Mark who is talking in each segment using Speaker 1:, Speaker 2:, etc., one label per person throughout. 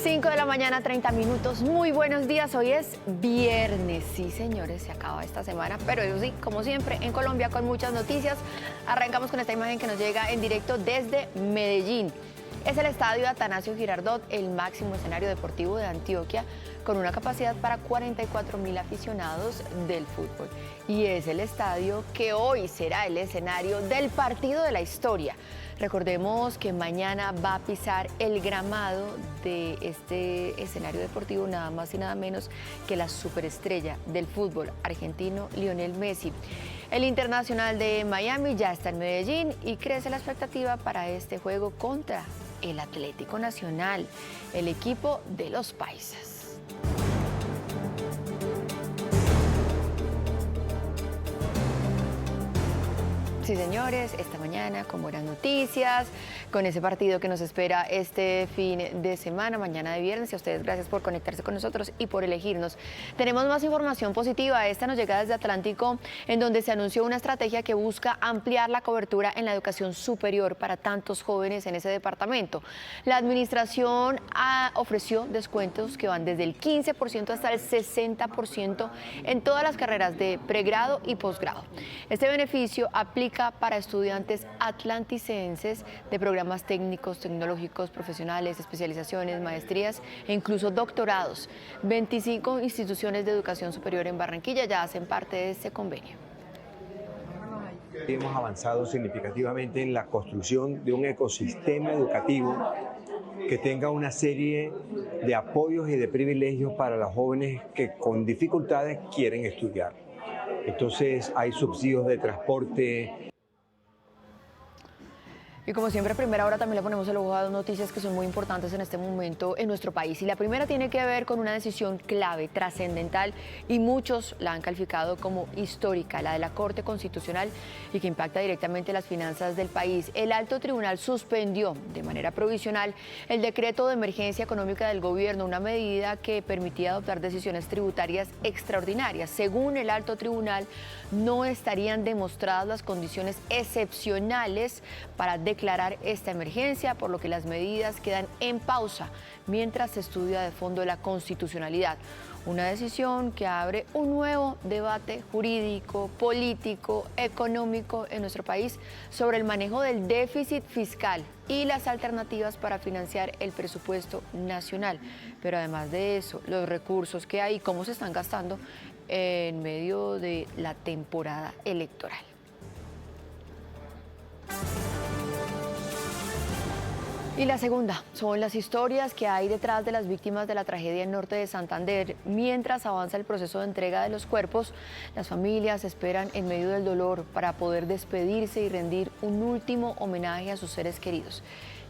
Speaker 1: 5 de la mañana, 30 minutos. Muy buenos días. Hoy es viernes. Sí, señores, se acaba esta semana. Pero eso sí, como siempre, en Colombia con muchas noticias. Arrancamos con esta imagen que nos llega en directo desde Medellín. Es el estadio Atanasio Girardot, el máximo escenario deportivo de Antioquia, con una capacidad para 44.000 aficionados del fútbol. Y es el estadio que hoy será el escenario del partido de la historia. Recordemos que mañana va a pisar el gramado de este escenario deportivo nada más y nada menos que la superestrella del fútbol argentino, Lionel Messi. El Internacional de Miami ya está en Medellín y crece la expectativa para este juego contra el Atlético Nacional, el equipo de los paisas. Sí, señores, esta mañana con buenas noticias, con ese partido que nos espera este fin de semana, mañana de viernes. Y a ustedes gracias por conectarse con nosotros y por elegirnos. Tenemos más información positiva. Esta nos llega desde Atlántico, en donde se anunció una estrategia que busca ampliar la cobertura en la educación superior para tantos jóvenes en ese departamento. La administración ofreció descuentos que van desde el 15% hasta el 60% en todas las carreras de pregrado y posgrado. Este beneficio aplica para estudiantes atlanticenses de programas técnicos, tecnológicos, profesionales, especializaciones, maestrías e incluso doctorados. 25 instituciones de educación superior en Barranquilla ya hacen parte de este convenio.
Speaker 2: Hemos avanzado significativamente en la construcción de un ecosistema educativo que tenga una serie de apoyos y de privilegios para los jóvenes que con dificultades quieren estudiar. Entonces hay subsidios de transporte.
Speaker 1: Y como siempre, a primera hora también le ponemos el ojo a dos noticias que son muy importantes en este momento en nuestro país. Y la primera tiene que ver con una decisión clave, trascendental, y muchos la han calificado como histórica, la de la Corte Constitucional, y que impacta directamente las finanzas del país. El Alto Tribunal suspendió de manera provisional el decreto de emergencia económica del gobierno, una medida que permitía adoptar decisiones tributarias extraordinarias. Según el Alto Tribunal, no estarían demostradas las condiciones excepcionales para declarar esta emergencia, por lo que las medidas quedan en pausa mientras se estudia de fondo la constitucionalidad. Una decisión que abre un nuevo debate jurídico, político, económico en nuestro país sobre el manejo del déficit fiscal y las alternativas para financiar el presupuesto nacional. Pero además de eso, los recursos que hay y cómo se están gastando en medio de la temporada electoral. Y la segunda son las historias que hay detrás de las víctimas de la tragedia en norte de Santander. Mientras avanza el proceso de entrega de los cuerpos, las familias esperan en medio del dolor para poder despedirse y rendir un último homenaje a sus seres queridos.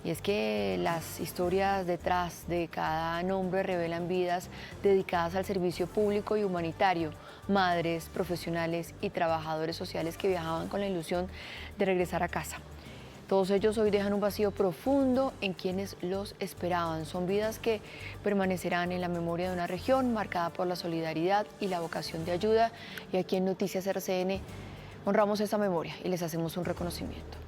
Speaker 1: Y es que las historias detrás de cada nombre revelan vidas dedicadas al servicio público y humanitario, madres, profesionales y trabajadores sociales que viajaban con la ilusión de regresar a casa. Todos ellos hoy dejan un vacío profundo en quienes los esperaban. Son vidas que permanecerán en la memoria de una región marcada por la solidaridad y la vocación de ayuda. Y aquí en Noticias RCN honramos esa memoria y les hacemos un reconocimiento.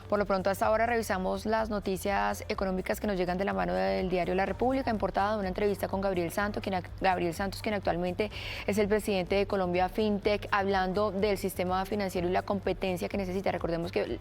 Speaker 1: Por lo pronto, a esta hora revisamos las noticias económicas que nos llegan de la mano del diario La República, en portada de una entrevista con Gabriel Santos, quien actualmente es el presidente de Colombia FinTech, hablando del sistema financiero y la competencia que necesita. Recordemos que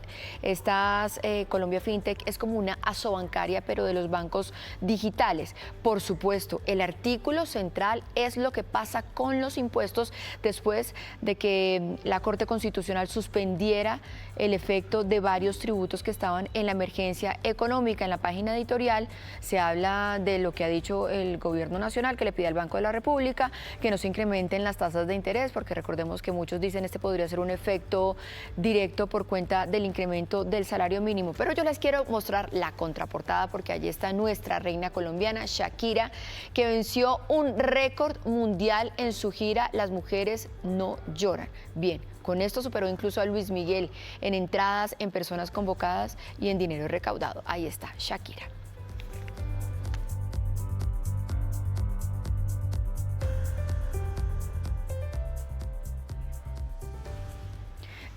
Speaker 1: Colombia FinTech es como una asobancaria, pero de los bancos digitales. Por supuesto, el artículo central es lo que pasa con los impuestos después de que la Corte Constitucional suspendiera el efecto de varios tributos que estaban en la emergencia económica. En la página editorial se habla de lo que ha dicho el gobierno nacional, que le pide al Banco de la República que no se incrementen las tasas de interés, porque recordemos que muchos dicen este podría ser un efecto directo por cuenta del incremento del salario mínimo. Pero yo les quiero mostrar la contraportada, porque allí está nuestra reina colombiana, Shakira, que venció un récord mundial en su gira Las mujeres no lloran. Bien, con esto superó incluso a Luis Miguel en entradas, en personas convocadas y en dinero recaudado. Ahí está, Shakira.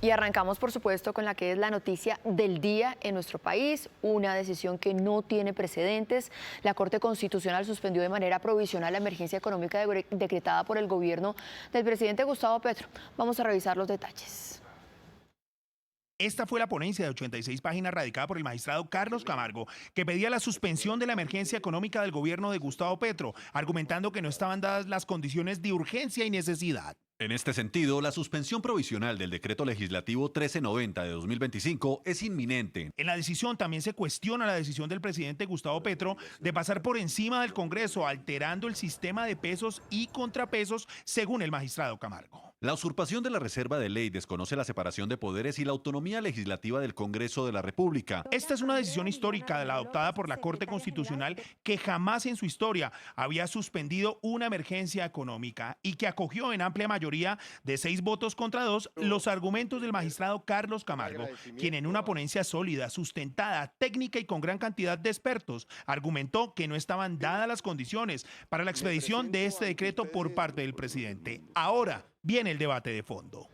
Speaker 1: Y arrancamos, por supuesto, con la que es la noticia del día en nuestro país, una decisión que no tiene precedentes. La Corte Constitucional suspendió de manera provisional la emergencia económica decretada por el gobierno del presidente Gustavo Petro. Vamos a revisar los detalles.
Speaker 3: Esta fue la ponencia de 86 páginas radicada por el magistrado Carlos Camargo, que pedía la suspensión de la emergencia económica del gobierno de Gustavo Petro, argumentando que no estaban dadas las condiciones de urgencia y necesidad.
Speaker 4: En este sentido, la suspensión provisional del decreto legislativo 1390 de 2025 es inminente.
Speaker 3: En la decisión también se cuestiona la decisión del presidente Gustavo Petro de pasar por encima del Congreso, alterando el sistema de pesos y contrapesos, según el magistrado Camargo.
Speaker 4: La usurpación de la reserva de ley desconoce la separación de poderes y la autonomía legislativa del Congreso de la República.
Speaker 3: Esta es una decisión histórica adoptada por la Corte Constitucional, que jamás en su historia había suspendido una emergencia económica y que acogió en amplia mayoría de 6 votos contra 2 los argumentos del magistrado Carlos Camargo, quien en una ponencia sólida, sustentada, técnica y con gran cantidad de expertos, argumentó que no estaban dadas las condiciones para la expedición de este decreto por parte del presidente. Ahora viene el debate de fondo.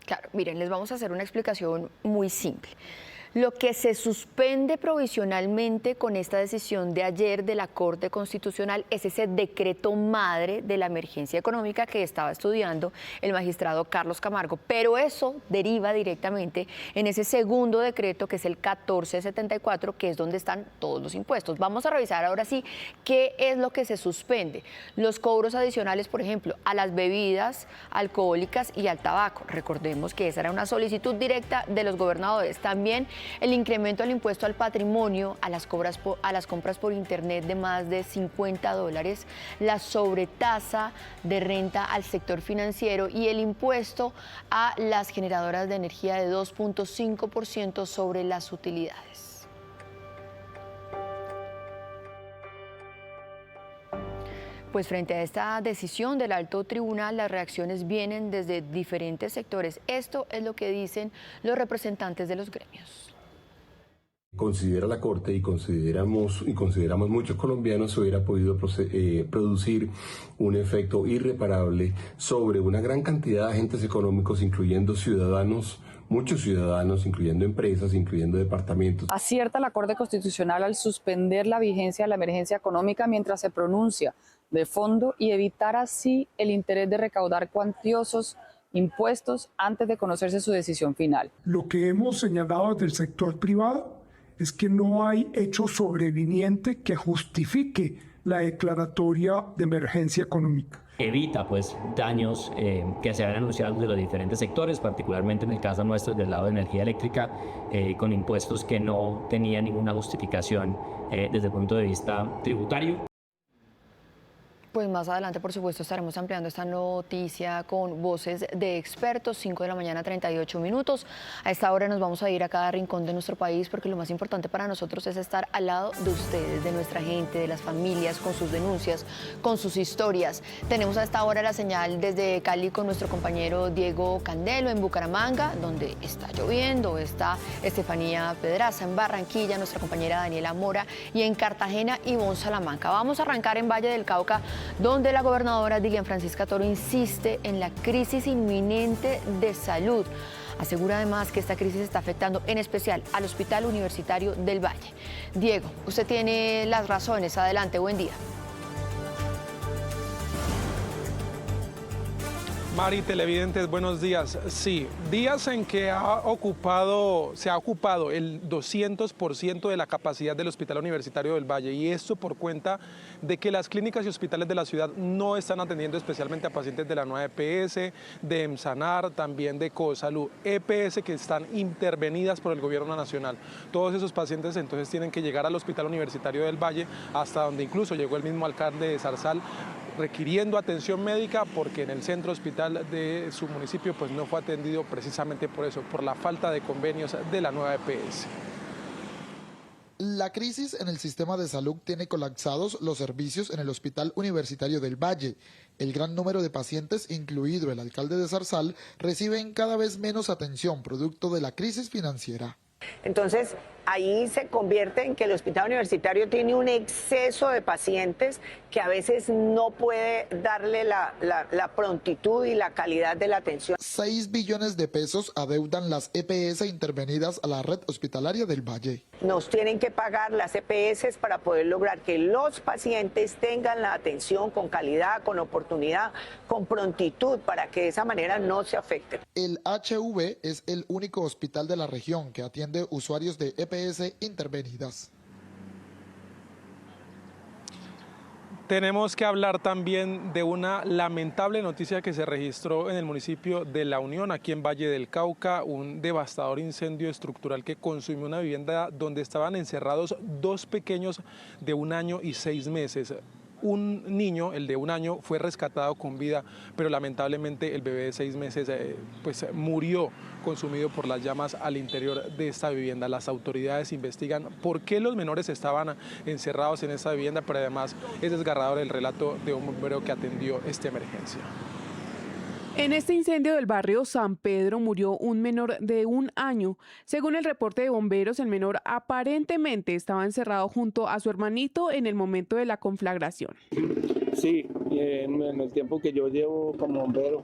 Speaker 1: Claro, miren, les vamos a hacer una explicación muy simple. Lo que se suspende provisionalmente con esta decisión de ayer de la Corte Constitucional es ese decreto madre de la emergencia económica que estaba estudiando el magistrado Carlos Camargo, pero eso deriva directamente en ese segundo decreto, que es el 1474, que es donde están todos los impuestos. Vamos a revisar ahora sí qué es lo que se suspende. Los cobros adicionales, por ejemplo, a las bebidas alcohólicas y al tabaco. Recordemos que esa era una solicitud directa de los gobernadores. También el incremento del impuesto al patrimonio, a las compras por internet de más de $50, la sobretasa de renta al sector financiero y el impuesto a las generadoras de energía de 2.5% sobre las utilidades. Pues frente a esta decisión del alto tribunal, las reacciones vienen desde diferentes sectores. Esto es lo que dicen los representantes de los gremios.
Speaker 5: Considera la Corte y consideramos muchos colombianos se hubiera podido producir un efecto irreparable sobre una gran cantidad de agentes económicos, incluyendo ciudadanos, muchos ciudadanos, incluyendo empresas, incluyendo departamentos.
Speaker 6: Acierta la Corte Constitucional al suspender la vigencia de la emergencia económica mientras se pronuncia de fondo y evitar así el interés de recaudar cuantiosos impuestos antes de conocerse su decisión final.
Speaker 7: Lo que hemos señalado desde el sector privado es que no hay hecho sobreviniente que justifique la declaratoria de emergencia económica.
Speaker 8: Evita pues daños que se habían anunciado de los diferentes sectores, particularmente en el caso nuestro del lado de energía eléctrica, con impuestos que no tenían ninguna justificación desde el punto de vista tributario.
Speaker 1: Pues más adelante, por supuesto, estaremos ampliando esta noticia con voces de expertos. 5 de la mañana, 38 minutos. A esta hora nos vamos a ir a cada rincón de nuestro país, porque lo más importante para nosotros es estar al lado de ustedes, de nuestra gente, de las familias, con sus denuncias, con sus historias. Tenemos a esta hora la señal desde Cali con nuestro compañero Diego Candelo en Bucaramanga, donde está lloviendo. Está Estefanía Pedraza en Barranquilla, nuestra compañera Daniela Mora, y en Cartagena, Ivonne Salamanca. Vamos a arrancar en Valle del Cauca, donde la gobernadora Dilian Francisca Toro insiste en la crisis inminente de salud. Asegura además que esta crisis está afectando en especial al Hospital Universitario del Valle. Diego, usted tiene las razones. Adelante, buen día.
Speaker 9: Mari, televidentes, buenos días. Sí, días en que se ha ocupado el 200% de la capacidad del Hospital Universitario del Valle, y esto por cuenta de que las clínicas y hospitales de la ciudad no están atendiendo especialmente a pacientes de la nueva EPS, de EMSANAR, también de COSALUD, EPS que están intervenidas por el gobierno nacional. Todos esos pacientes entonces tienen que llegar al Hospital Universitario del Valle, hasta donde incluso llegó el mismo alcalde de Zarzal, requiriendo atención médica, porque en el centro hospital de su municipio pues no fue atendido precisamente por eso, por la falta de convenios de la nueva EPS.
Speaker 10: La crisis en el sistema de salud tiene colapsados los servicios en el Hospital Universitario del Valle. El gran número de pacientes, incluido el alcalde de Zarzal, reciben cada vez menos atención producto de la crisis financiera.
Speaker 11: Entonces, ahí se convierte en que el hospital universitario tiene un exceso de pacientes que a veces no puede darle la prontitud y la calidad de la atención.
Speaker 10: 6 billones de pesos adeudan las EPS intervenidas a la red hospitalaria del Valle.
Speaker 11: Nos tienen que pagar las EPS para poder lograr que los pacientes tengan la atención con calidad, con oportunidad, con prontitud, para que de esa manera no se afecten.
Speaker 10: El HV es el único hospital de la región que atiende usuarios de EPS intervenidas.
Speaker 9: Tenemos que hablar también de una lamentable noticia que se registró en el municipio de La Unión, aquí en Valle del Cauca, un devastador incendio estructural que consumió una vivienda donde estaban encerrados 2 pequeños de 1 año y 6 meses. Un niño, el de 1 año, fue rescatado con vida, pero lamentablemente el bebé de 6 meses pues murió consumido por las llamas al interior de esta vivienda. Las autoridades investigan por qué los menores estaban encerrados en esta vivienda, pero además es desgarrador el relato de un bombero que atendió esta emergencia.
Speaker 12: En este incendio del barrio San Pedro murió un menor de 1 año. Según el reporte de bomberos, el menor aparentemente estaba encerrado junto a su hermanito en el momento de la conflagración.
Speaker 13: Sí, en el tiempo que yo llevo como bombero,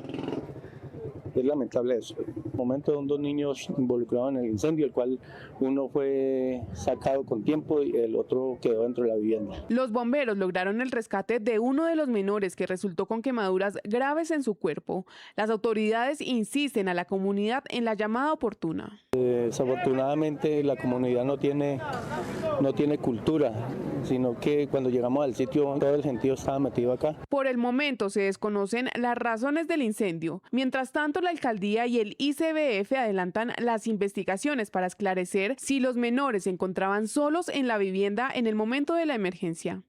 Speaker 13: es lamentable eso. En el momento de 2 niños involucrados en el incendio, el cual uno fue sacado con tiempo y el otro quedó dentro de la vivienda.
Speaker 12: Los bomberos lograron el rescate de uno de los menores que resultó con quemaduras graves en su cuerpo. Las autoridades insisten a la comunidad en la llamada oportuna.
Speaker 13: Desafortunadamente la comunidad no tiene cultura, sino que cuando llegamos al sitio todo el gentío estaba metido acá.
Speaker 12: Por el momento se desconocen las razones del incendio. Mientras tanto, la alcaldía y el ICBF adelantan las investigaciones para esclarecer si los menores se encontraban solos en la vivienda en el momento de la emergencia.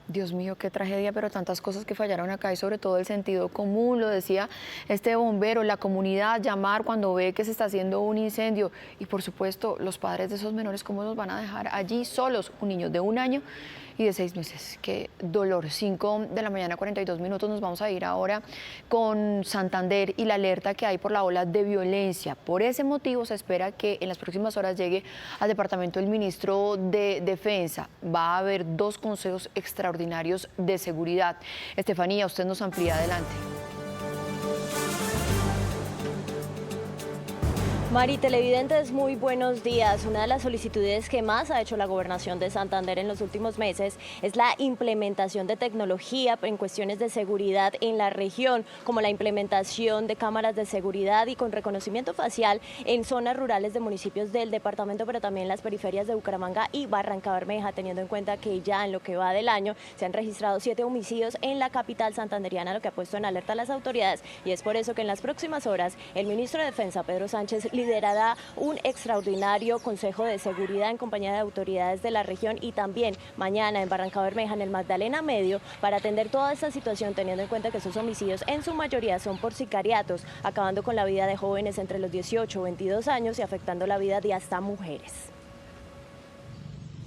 Speaker 1: Dios mío, qué tragedia, pero tantas cosas que fallaron acá y sobre todo el sentido común, lo decía este bombero, la comunidad, llamar cuando ve que se está haciendo un incendio y por supuesto los padres de esos menores, ¿cómo los van a dejar allí solos? Un niño de 1 año y de 6 meses, qué dolor. 5 de la mañana, 42 minutos, nos vamos a ir ahora con Santander y la alerta que hay por la ola de violencia. Por ese motivo se espera que en las próximas horas llegue al departamento el ministro de Defensa. Va a haber 2 consejos extraordinarios de seguridad. Estefanía, usted nos amplía, adelante.
Speaker 14: Mari, televidentes, muy buenos días. Una de las solicitudes que más ha hecho la Gobernación de Santander en los últimos meses es la implementación de tecnología en cuestiones de seguridad en la región, como la implementación de cámaras de seguridad y con reconocimiento facial en zonas rurales de municipios del departamento, pero también las periferias de Bucaramanga y Barrancabermeja, teniendo en cuenta que ya en lo que va del año se han registrado 7 homicidios en la capital santanderiana, lo que ha puesto en alerta a las autoridades, y es por eso que en las próximas horas el ministro de Defensa, Pedro Sánchez, liderará un extraordinario Consejo de Seguridad en compañía de autoridades de la región y también mañana en Barrancabermeja, en el Magdalena Medio, para atender toda esta situación, teniendo en cuenta que esos homicidios en su mayoría son por sicariatos, acabando con la vida de jóvenes entre los 18 y 22 años y afectando la vida de hasta mujeres.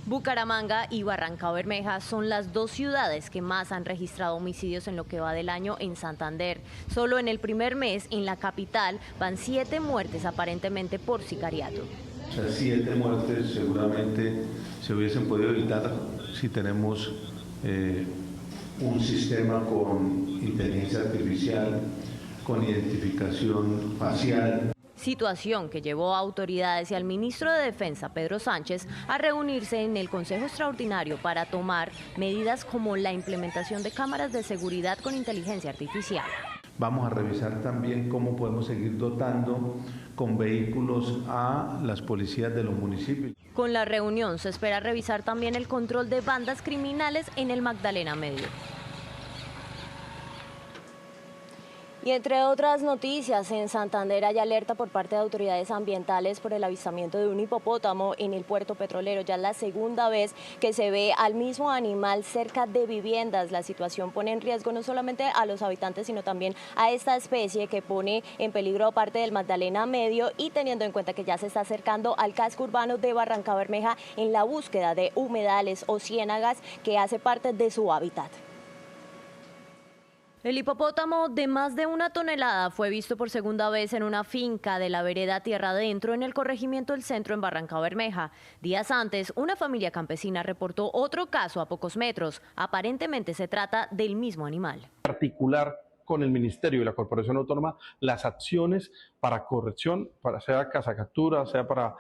Speaker 14: Bucaramanga y Barrancabermeja son las 2 ciudades que más han registrado homicidios en lo que va del año en Santander. Solo en el primer mes en la capital van 7 muertes aparentemente por sicariato.
Speaker 15: O sea, 7 muertes seguramente se hubiesen podido evitar si tenemos un sistema con inteligencia artificial, con identificación facial.
Speaker 14: Situación que llevó a autoridades y al ministro de Defensa, Pedro Sánchez, a reunirse en el Consejo Extraordinario para tomar medidas como la implementación de cámaras de seguridad con inteligencia artificial.
Speaker 15: Vamos a revisar también cómo podemos seguir dotando con vehículos a las policías de los municipios.
Speaker 14: Con la reunión se espera revisar también el control de bandas criminales en el Magdalena Medio. Y entre otras noticias, en Santander hay alerta por parte de autoridades ambientales por el avistamiento de un hipopótamo en el puerto petrolero. Ya es la segunda vez que se ve al mismo animal cerca de viviendas. La situación pone en riesgo no solamente a los habitantes, sino también a esta especie que pone en peligro parte del Magdalena Medio, y teniendo en cuenta que ya se está acercando al casco urbano de Barrancabermeja en la búsqueda de humedales o ciénagas que hace parte de su hábitat. El hipopótamo de más de 1 tonelada fue visto por segunda vez en una finca de la vereda Tierra Adentro en el corregimiento del Centro en Barrancabermeja. Días antes, una familia campesina reportó otro caso a pocos metros. Aparentemente se trata del mismo animal.
Speaker 16: Particular con el Ministerio y la Corporación Autónoma las acciones para corrección, sea cazacaptura, sea para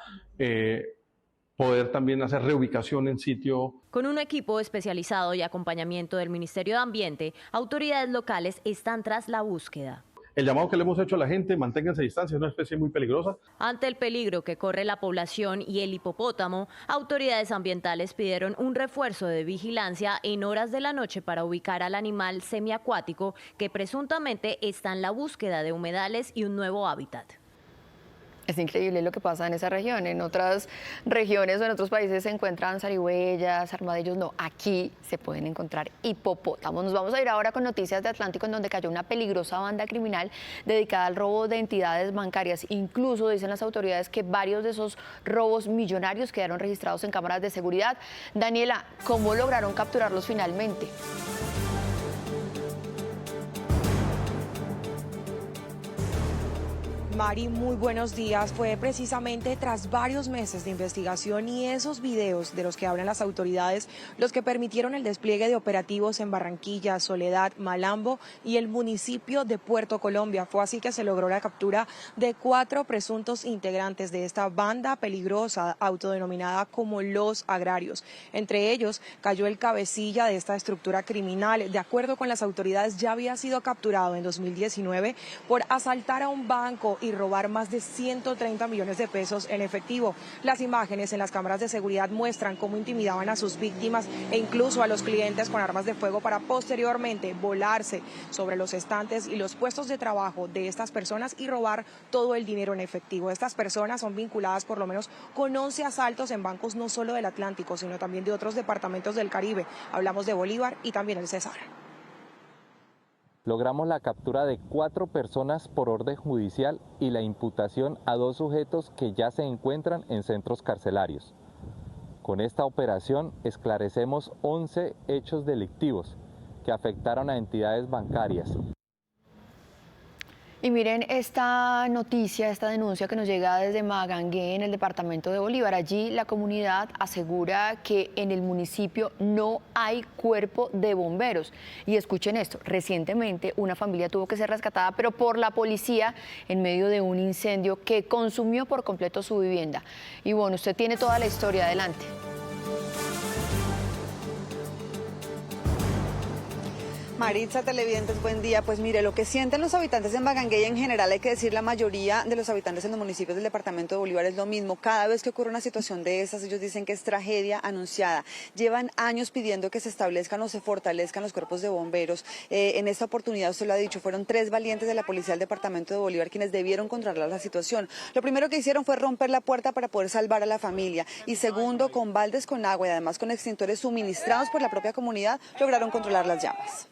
Speaker 16: poder también hacer reubicación en sitio.
Speaker 14: Con un equipo especializado y acompañamiento del Ministerio de Ambiente, autoridades locales están tras la búsqueda.
Speaker 16: El llamado que le hemos hecho a la gente, manténganse a distancia, es una especie muy peligrosa.
Speaker 14: Ante el peligro que corre la población y el hipopótamo, autoridades ambientales pidieron un refuerzo de vigilancia en horas de la noche para ubicar al animal semiacuático que presuntamente está en la búsqueda de humedales y un nuevo hábitat.
Speaker 1: Es increíble lo que pasa en esa región. En otras regiones o en otros países se encuentran zarigüeyas, armadillos. No, aquí se pueden encontrar hipopótamos. Nos vamos a ir ahora con noticias de Atlántico, en donde cayó una peligrosa banda criminal dedicada al robo de entidades bancarias. Incluso dicen las autoridades que varios de esos robos millonarios quedaron registrados en cámaras de seguridad. Daniela, ¿cómo lograron capturarlos finalmente?
Speaker 17: Mari, muy buenos días. Fue precisamente tras varios meses de investigación y esos videos de los que hablan las autoridades los que permitieron el despliegue de operativos en Barranquilla, Soledad, Malambo y el municipio de Puerto Colombia. Fue así que se logró la captura de 4 presuntos integrantes de esta banda peligrosa autodenominada como Los Agrarios. Entre ellos cayó el cabecilla de esta estructura criminal. De acuerdo con las autoridades, ya había sido capturado en 2019 por asaltar a un banco y robar más de 130 millones de pesos en efectivo. Las imágenes en las cámaras de seguridad muestran cómo intimidaban a sus víctimas e incluso a los clientes con armas de fuego para posteriormente volarse sobre los estantes y los puestos de trabajo de estas personas y robar todo el dinero en efectivo. Estas personas son vinculadas por lo menos con 11 asaltos en bancos no solo del Atlántico, sino también de otros departamentos del Caribe. Hablamos de Bolívar y también el Cesar.
Speaker 18: Logramos la captura de 4 personas por orden judicial y la imputación a 2 sujetos que ya se encuentran en centros carcelarios. Con esta operación esclarecemos 11 hechos delictivos que afectaron a entidades bancarias.
Speaker 1: Y miren esta noticia, esta denuncia que nos llega desde Magangué, en el departamento de Bolívar. Allí la comunidad asegura que en el municipio no hay cuerpo de bomberos. Y escuchen esto, recientemente una familia tuvo que ser rescatada, pero por la policía, en medio de un incendio que consumió por completo su vivienda. Y bueno, usted tiene toda la historia, adelante.
Speaker 19: Maritza, televidentes, buen día. Pues mire, lo que sienten los habitantes en Magangué y en general, hay que decir, la mayoría de los habitantes en los municipios del departamento de Bolívar es lo mismo. Cada vez que ocurre una situación de esas, ellos dicen que es tragedia anunciada. Llevan años pidiendo que se establezcan o se fortalezcan los cuerpos de bomberos. En esta oportunidad, usted lo ha dicho, fueron 3 valientes de la policía del departamento de Bolívar quienes debieron controlar la situación. Lo primero que hicieron fue romper la puerta para poder salvar a la familia. Y segundo, con baldes con agua y además con extintores suministrados por la propia comunidad, lograron controlar las llamas.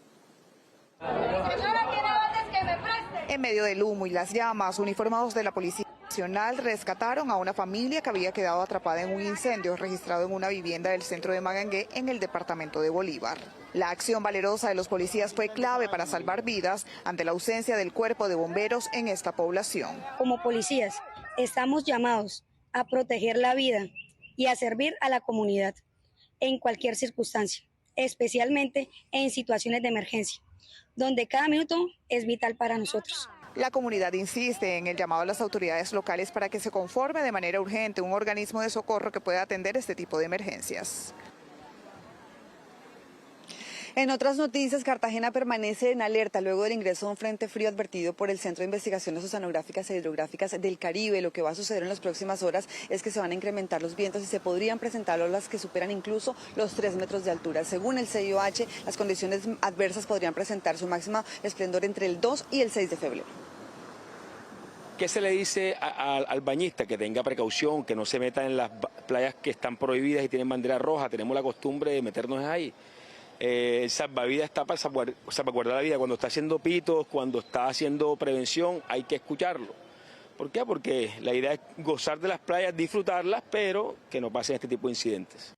Speaker 19: En medio del humo y las llamas, uniformados de la Policía Nacional rescataron a una familia que había quedado atrapada en un incendio registrado en una vivienda del centro de Magangué, en el departamento de Bolívar. La acción valerosa de los policías fue clave para salvar vidas ante la ausencia del cuerpo de bomberos en esta población.
Speaker 20: Como policías, estamos llamados a proteger la vida y a servir a la comunidad en cualquier circunstancia, especialmente en situaciones de emergencia, donde cada minuto es vital para nosotros.
Speaker 19: La comunidad insiste en el llamado a las autoridades locales para que se conforme de manera urgente un organismo de socorro que pueda atender este tipo de emergencias. En otras noticias, Cartagena permanece en alerta luego del ingreso de un frente frío advertido por el Centro de Investigaciones Oceanográficas e Hidrográficas del Caribe. Lo que va a suceder en las próximas horas es que se van a incrementar los vientos y se podrían presentar olas que superan incluso los 3 metros de altura. Según el CIOH, las condiciones adversas podrían presentar su máxima esplendor entre el 2 y el 6 de febrero.
Speaker 21: ¿Qué se le dice al bañista? Que tenga precaución, que no se meta en las playas que están prohibidas y tienen bandera roja. Tenemos la costumbre de meternos ahí. El salvavidas está para salvaguardar la vida. Cuando está haciendo pitos, cuando está haciendo prevención, hay que escucharlo. ¿Por qué? Porque la idea es gozar de las playas, disfrutarlas, pero que no pasen este tipo de incidentes.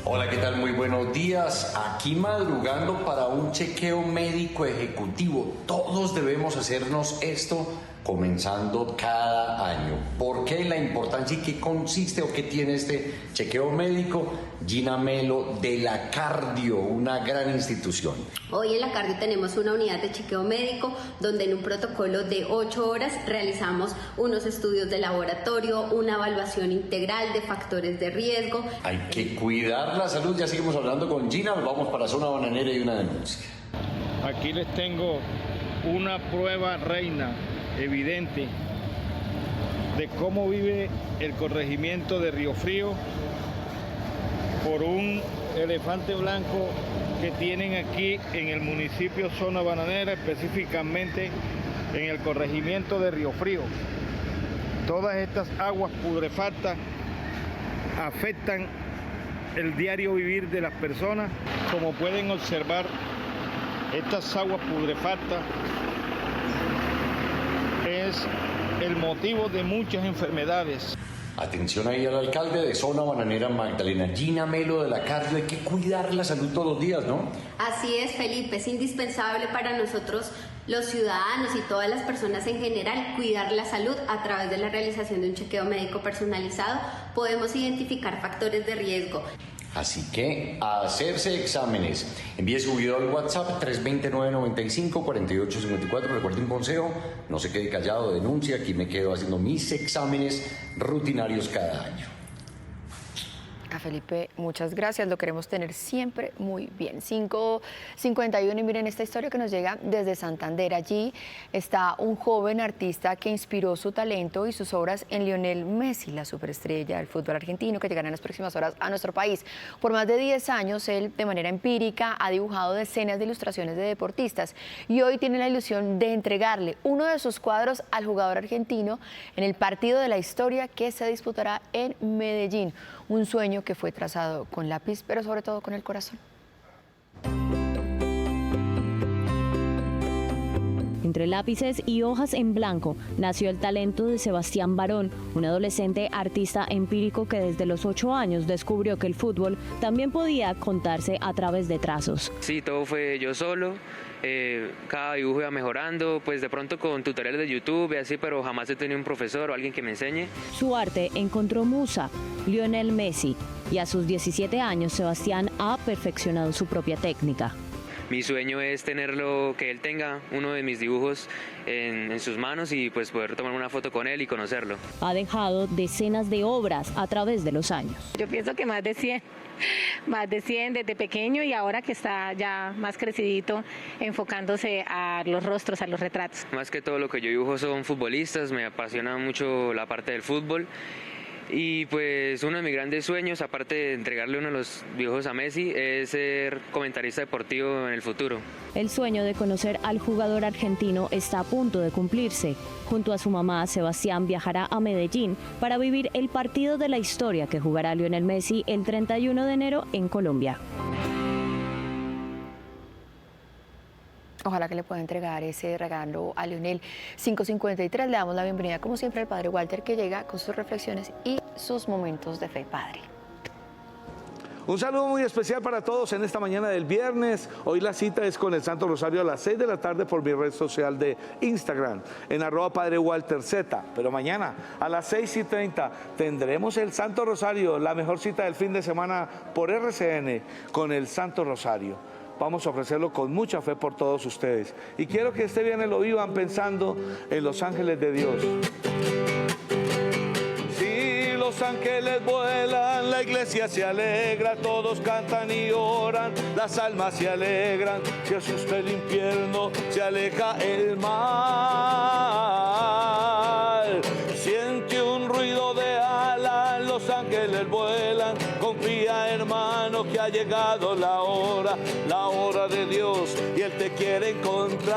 Speaker 2: Hola, ¿qué tal? Muy buenos días. Aquí madrugando para un chequeo médico ejecutivo. Todos debemos hacernos esto comenzando cada año. ¿Por qué? La importancia y qué consiste o qué tiene este chequeo médico. Gina Melo de la Cardio, una gran institución.
Speaker 22: Hoy en la Cardio tenemos una unidad de chequeo médico donde en un protocolo de 8 horas realizamos unos estudios de laboratorio, una evaluación integral de factores de riesgo.
Speaker 2: Hay que cuidar la salud. Ya seguimos hablando con Gina. Vamos para Zona Bananera y una denuncia.
Speaker 23: Aquí les tengo una prueba reina evidente de cómo vive el corregimiento de Río Frío por un elefante blanco que tienen aquí en el municipio Zona Bananera, específicamente en el corregimiento de Río Frío. Todas estas aguas putrefactas afectan el diario vivir de las personas. Como pueden observar, estas aguas putrefactas es el motivo de muchas enfermedades.
Speaker 2: Atención ahí al alcalde de Zona Bananera, Magdalena. Gina Melo de la Cardio. Hay que cuidar la salud todos los días, ¿no?
Speaker 22: Así es, Felipe, es indispensable para nosotros los ciudadanos y todas las personas en general cuidar la salud a través de la realización de un chequeo médico personalizado. Podemos identificar factores de riesgo.
Speaker 2: Así que a hacerse exámenes. Envíe su video al WhatsApp 329-95-4854. Recuerde un consejo, no se quede callado, denuncia. Aquí me quedo haciendo mis exámenes rutinarios cada año.
Speaker 1: A Felipe, muchas gracias, lo queremos tener siempre muy bien. 5:51 y miren esta historia que nos llega desde Santander. Allí está un joven artista que inspiró su talento y sus obras en Lionel Messi, la superestrella del fútbol argentino que llegará en las próximas horas a nuestro país. Por más de 10 años, él de manera empírica ha dibujado decenas de ilustraciones de deportistas y hoy tiene la ilusión de entregarle uno de sus cuadros al jugador argentino en el partido de la historia que se disputará en Medellín. Un sueño que fue trazado con lápiz, pero sobre todo con el corazón.
Speaker 24: Entre lápices y hojas en blanco nació el talento de Sebastián Barón, un adolescente artista empírico que desde los 8 años descubrió que el fútbol también podía contarse a través de trazos.
Speaker 25: Sí, todo fue yo solo. Cada dibujo iba mejorando, pues de pronto con tutoriales de YouTube y así, pero jamás he tenido un profesor o alguien que me enseñe.
Speaker 24: Su arte encontró musa, Lionel Messi, y a sus 17 años Sebastián ha perfeccionado su propia técnica.
Speaker 25: Mi sueño es tenerlo, que él tenga uno de mis dibujos en sus manos y pues poder tomar una foto con él y conocerlo.
Speaker 24: Ha dejado decenas de obras a través de los años.
Speaker 26: Yo pienso que más de 100 desde pequeño y ahora que está ya más crecidito, enfocándose a los rostros, a los retratos.
Speaker 25: Más que todo lo que yo dibujo son futbolistas, me apasiona mucho la parte del fútbol. Y pues uno de mis grandes sueños, aparte de entregarle uno de los dibujos a Messi, es ser comentarista deportivo en el futuro.
Speaker 24: El sueño de conocer al jugador argentino está a punto de cumplirse. Junto a su mamá, Sebastián viajará a Medellín para vivir el partido de la historia que jugará Lionel Messi el 31 de enero en Colombia.
Speaker 1: Ojalá que le pueda entregar ese regalo a Lionel. 5:53, le damos la bienvenida como siempre al Padre Walter, que llega con sus reflexiones y sus momentos de fe. Padre.
Speaker 27: Un saludo muy especial para todos en esta mañana del viernes. Hoy la cita es con el Santo Rosario a las 6 de la tarde por mi red social de Instagram, en @PadreWalterZ. Pero mañana a las 6:30 tendremos el Santo Rosario, la mejor cita del fin de semana por RCN con el Santo Rosario. Vamos a ofrecerlo con mucha fe por todos ustedes. Y quiero que este viernes lo vivan pensando en los ángeles de Dios. Si los ángeles vuelan, la iglesia se alegra, todos cantan y oran, las almas se alegran. Si asusta el infierno, se aleja el mal. Siente un ruido de alas, los ángeles vuelan. Confía, hermano, que ha llegado la hora de Dios y Él te quiere encontrar.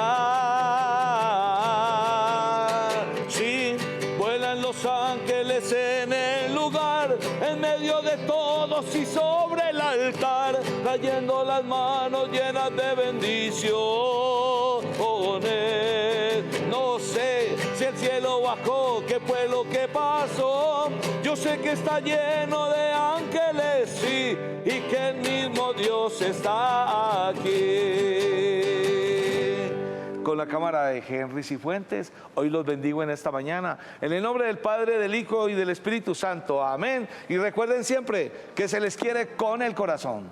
Speaker 27: Sí, vuelan los ángeles en el lugar, en medio de todos y sobre el altar, trayendo las manos llenas de bendiciones. No sé si el cielo bajó, qué fue lo que pasó. Yo sé que está lleno de ángeles que le sí y que el mismo Dios está aquí. Con la cámara de Henry Cifuentes, hoy los bendigo en esta mañana. En el nombre del Padre, del Hijo y del Espíritu Santo. Amén. Y recuerden siempre que se les quiere con el corazón.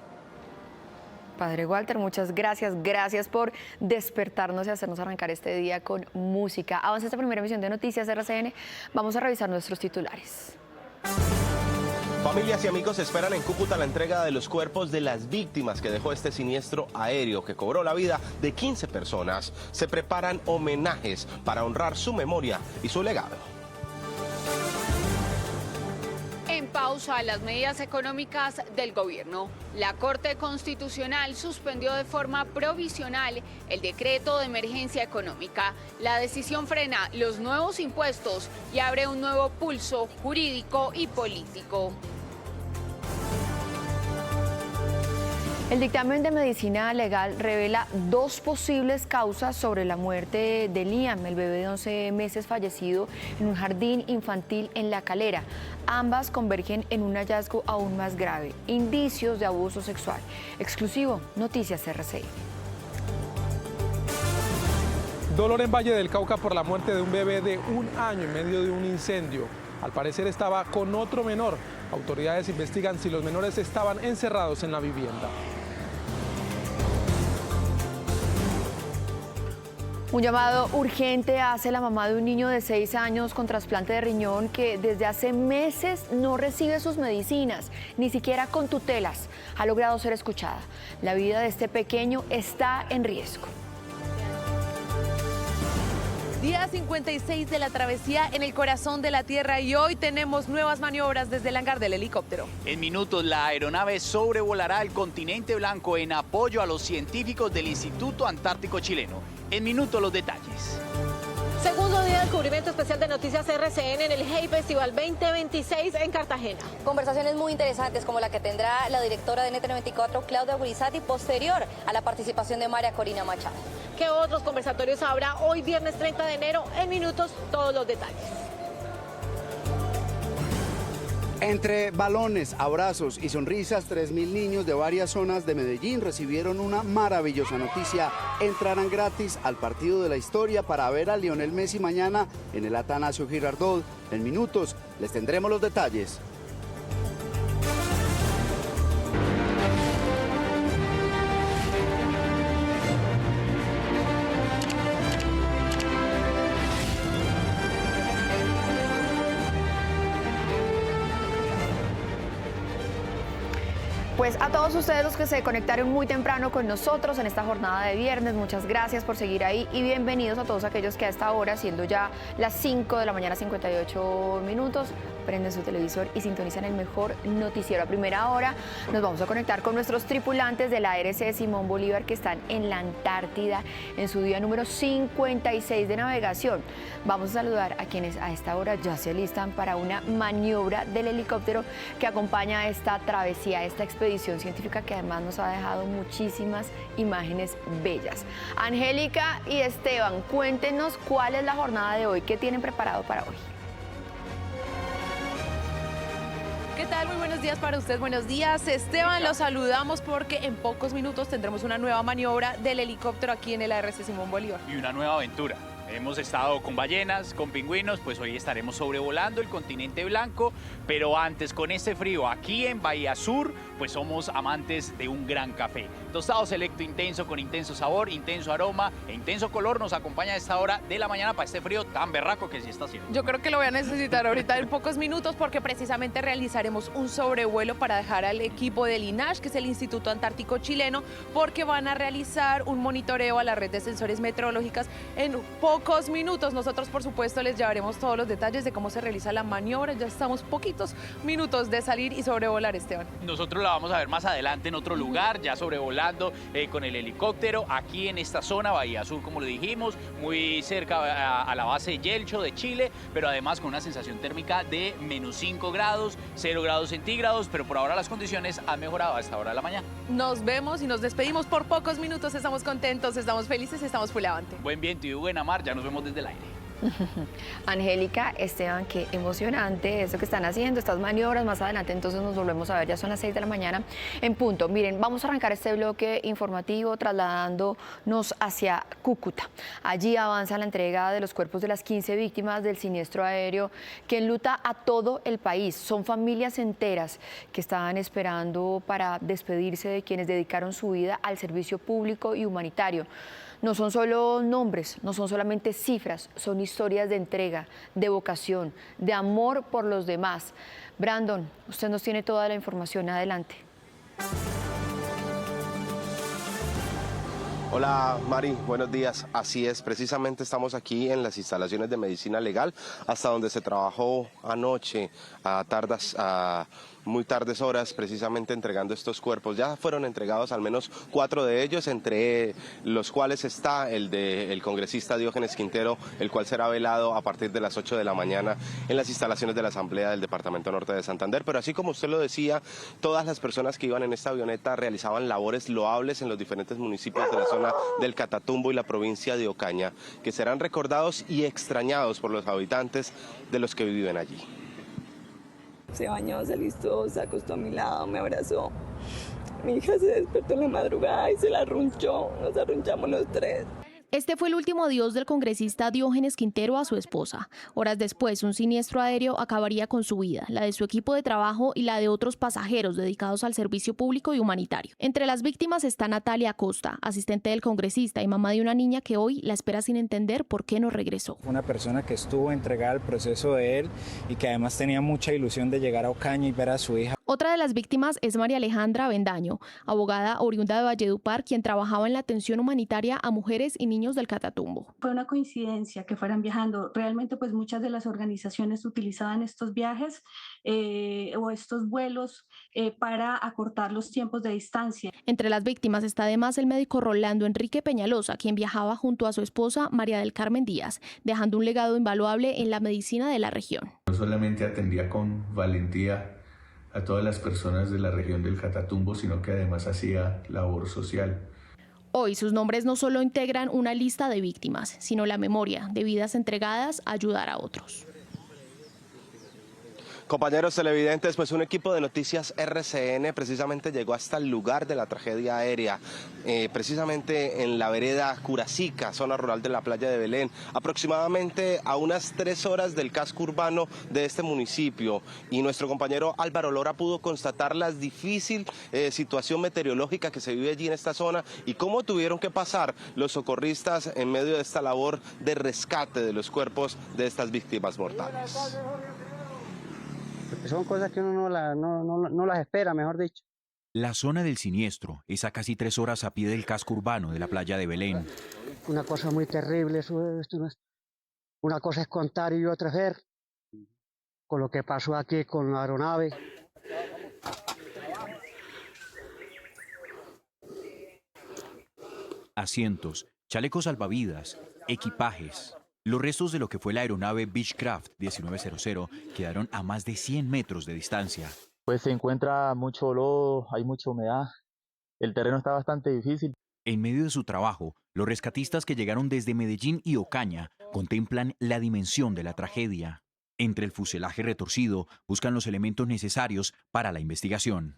Speaker 1: Padre Walter, muchas gracias. Gracias por despertarnos y hacernos arrancar este día con música. Avanza esta primera emisión de Noticias RCN. Vamos a revisar nuestros titulares.
Speaker 3: Familias y amigos esperan en Cúcuta la entrega de los cuerpos de las víctimas que dejó este siniestro aéreo que cobró la vida de 15 personas. Se preparan homenajes para honrar su memoria y su legado.
Speaker 4: En pausa, las medidas económicas del gobierno. La Corte Constitucional suspendió de forma provisional el decreto de emergencia económica. La decisión frena los nuevos impuestos y abre un nuevo pulso jurídico y político.
Speaker 1: El dictamen de medicina legal revela 2 posibles causas sobre la muerte de Liam, el bebé de 11 meses fallecido en un jardín infantil en La Calera. Ambas convergen en un hallazgo aún más grave, indicios de abuso sexual. Exclusivo, Noticias RCN.
Speaker 9: Dolor en Valle del Cauca por la muerte de un bebé de 1 año en medio de un incendio. Al parecer estaba con otro menor. Autoridades investigan si los menores estaban encerrados en la vivienda.
Speaker 1: Un llamado urgente hace la mamá de un niño de 6 años con trasplante de riñón que desde hace meses no recibe sus medicinas, ni siquiera con tutelas. Ha logrado ser escuchada. La vida de este pequeño está en riesgo.
Speaker 5: Día 56 de la travesía en el corazón de la Tierra y hoy tenemos nuevas maniobras desde el hangar del helicóptero.
Speaker 6: En minutos la aeronave sobrevolará el continente blanco en apoyo a los científicos del Instituto Antártico Chileno. En minutos los detalles.
Speaker 5: Segundo día del cubrimiento especial de Noticias RCN en el Hey Festival 2026 en Cartagena.
Speaker 7: Conversaciones muy interesantes como la que tendrá la directora de NTN24, Claudia Gurizati, posterior a la participación de María Corina Machado.
Speaker 5: ¿Qué otros conversatorios habrá hoy viernes 30 de enero? En minutos todos los detalles.
Speaker 8: Entre balones, abrazos y sonrisas, 3.000 niños de varias zonas de Medellín recibieron una maravillosa noticia. Entrarán gratis al partido de la historia para ver a Lionel Messi mañana en el Atanasio Girardot. En minutos les tendremos los detalles.
Speaker 1: Pues a todos ustedes los que se conectaron muy temprano con nosotros en esta jornada de viernes, muchas gracias por seguir ahí y bienvenidos a todos aquellos que a esta hora, siendo ya las 5 de la mañana 58 minutos, prenden su televisor y sintonizan el mejor noticiero a primera hora. Nos vamos a conectar con nuestros tripulantes de la ARC Simón Bolívar que están en la Antártida en su día número 56 de navegación. Vamos a saludar a quienes a esta hora ya se alistan para una maniobra del helicóptero que acompaña esta travesía, esta expedición científica que además nos ha dejado muchísimas imágenes bellas. Angélica y Esteban, cuéntenos cuál es la jornada de hoy, qué tienen preparado para hoy.
Speaker 5: ¿Qué tal? Muy buenos días para usted. Buenos días, Esteban. Los saludamos porque en pocos minutos tendremos una nueva maniobra del helicóptero aquí en el ARC Simón Bolívar.
Speaker 6: Y una nueva aventura. Hemos estado con ballenas, con pingüinos, pues hoy estaremos sobrevolando el continente blanco, pero antes con este frío aquí en Bahía Sur, pues somos amantes de un gran café. Tostado selecto intenso con intenso sabor, intenso aroma e intenso color nos acompaña a esta hora de la mañana para este frío tan berraco que sí está haciendo.
Speaker 5: Yo creo que lo voy a necesitar ahorita en pocos minutos porque precisamente realizaremos un sobrevuelo para dejar al equipo del INACH, que es el Instituto Antártico Chileno, porque van a realizar un monitoreo a la red de sensores meteorológicas en pocos minutos. Nosotros, por supuesto, les llevaremos todos los detalles de cómo se realiza la maniobra. Ya estamos poquitos minutos de salir y sobrevolar, Esteban.
Speaker 6: Nosotros la vamos a ver más adelante en otro lugar, ya sobrevolando con el helicóptero aquí en esta zona, Bahía Sur, como le dijimos, muy cerca a la base de Yelcho de Chile, pero además con una sensación térmica de -5 grados, 0 grados centígrados, pero por ahora las condiciones han mejorado a esta hora de la mañana.
Speaker 5: Nos vemos y nos despedimos por pocos minutos. Estamos contentos, estamos felices, estamos full avante.
Speaker 6: Buen viento y buena mar, ya nos vemos desde el aire.
Speaker 1: Angélica, Esteban, qué emocionante eso que están haciendo, estas maniobras. Más adelante entonces nos volvemos a ver, ya son las 6 de la mañana en punto. Miren, vamos a arrancar este bloque informativo trasladándonos hacia Cúcuta. Allí avanza la entrega de los cuerpos de las 15 víctimas del siniestro aéreo que enluta a todo el país. Son familias enteras que estaban esperando para despedirse de quienes dedicaron su vida al servicio público y humanitario. No son solo nombres, no son solamente cifras, son historias de entrega, de vocación, de amor por los demás. Brandon, usted nos tiene toda la información. Adelante.
Speaker 3: Hola Mari, buenos días. Así es, precisamente estamos aquí en las instalaciones de medicina legal, hasta donde se trabajó anoche a muy tardes horas, precisamente entregando estos cuerpos. Ya fueron entregados al menos 4 de ellos, entre los cuales está el del congresista Diógenes Quintero, el cual será velado a partir de las 8 de la mañana en las instalaciones de la Asamblea del Departamento Norte de Santander. Pero así como usted lo decía, todas las personas que iban en esta avioneta realizaban labores loables en los diferentes municipios de la zona del Catatumbo y la provincia de Ocaña, que serán recordados y extrañados por los habitantes de los que viven allí.
Speaker 10: Se bañó, se alistó, se acostó a mi lado, me abrazó. Mi hija se despertó en la madrugada y se la arrunchó, nos arrunchamos los 3.
Speaker 11: Este fue el último adiós del congresista Diógenes Quintero a su esposa. Horas después, un siniestro aéreo acabaría con su vida, la de su equipo de trabajo y la de otros pasajeros dedicados al servicio público y humanitario. Entre las víctimas está Natalia Acosta, asistente del congresista y mamá de una niña que hoy la espera sin entender por qué no regresó.
Speaker 12: Una persona que estuvo entregada al proceso de él y que además tenía mucha ilusión de llegar a Ocaña y ver a su hija.
Speaker 11: Otra de las víctimas es María Alejandra Avendaño, abogada oriunda de Valledupar, quien trabajaba en la atención humanitaria a mujeres y niños del Catatumbo.
Speaker 13: Fue una coincidencia que fueran viajando. Realmente pues muchas de las organizaciones utilizaban estos viajes o estos vuelos para acortar los tiempos de distancia.
Speaker 11: Entre las víctimas está además el médico Rolando Enrique Peñalosa, quien viajaba junto a su esposa María del Carmen Díaz, dejando un legado invaluable en la medicina de la región.
Speaker 14: No solamente atendía con valentía a todas las personas de la región del Catatumbo, sino que además hacía labor social.
Speaker 11: Hoy sus nombres no solo integran una lista de víctimas, sino la memoria de vidas entregadas a ayudar a otros.
Speaker 3: Compañeros televidentes, pues un equipo de noticias RCN precisamente llegó hasta el lugar de la tragedia aérea, precisamente en la vereda Curacica, zona rural de la playa de Belén, aproximadamente a unas 3 horas del casco urbano de este municipio. Y nuestro compañero Álvaro Lora pudo constatar la difícil situación meteorológica que se vive allí en esta zona y cómo tuvieron que pasar los socorristas en medio de esta labor de rescate de los cuerpos de estas víctimas mortales.
Speaker 15: Porque son cosas que uno no las espera, mejor dicho.
Speaker 16: La zona del siniestro es a casi 3 horas a pie del casco urbano de la playa de Belén.
Speaker 15: Una cosa muy terrible, una cosa es contar y otra es ver, con lo que pasó aquí con la aeronave.
Speaker 16: Asientos, chalecos salvavidas, equipajes. Los restos de lo que fue la aeronave Beechcraft 1900 quedaron a más de 100 metros de distancia.
Speaker 28: Pues se encuentra mucho lodo, hay mucha humedad, el terreno está bastante difícil.
Speaker 16: En medio de su trabajo, los rescatistas que llegaron desde Medellín y Ocaña contemplan la dimensión de la tragedia. Entre el fuselaje retorcido, buscan los elementos necesarios para la investigación.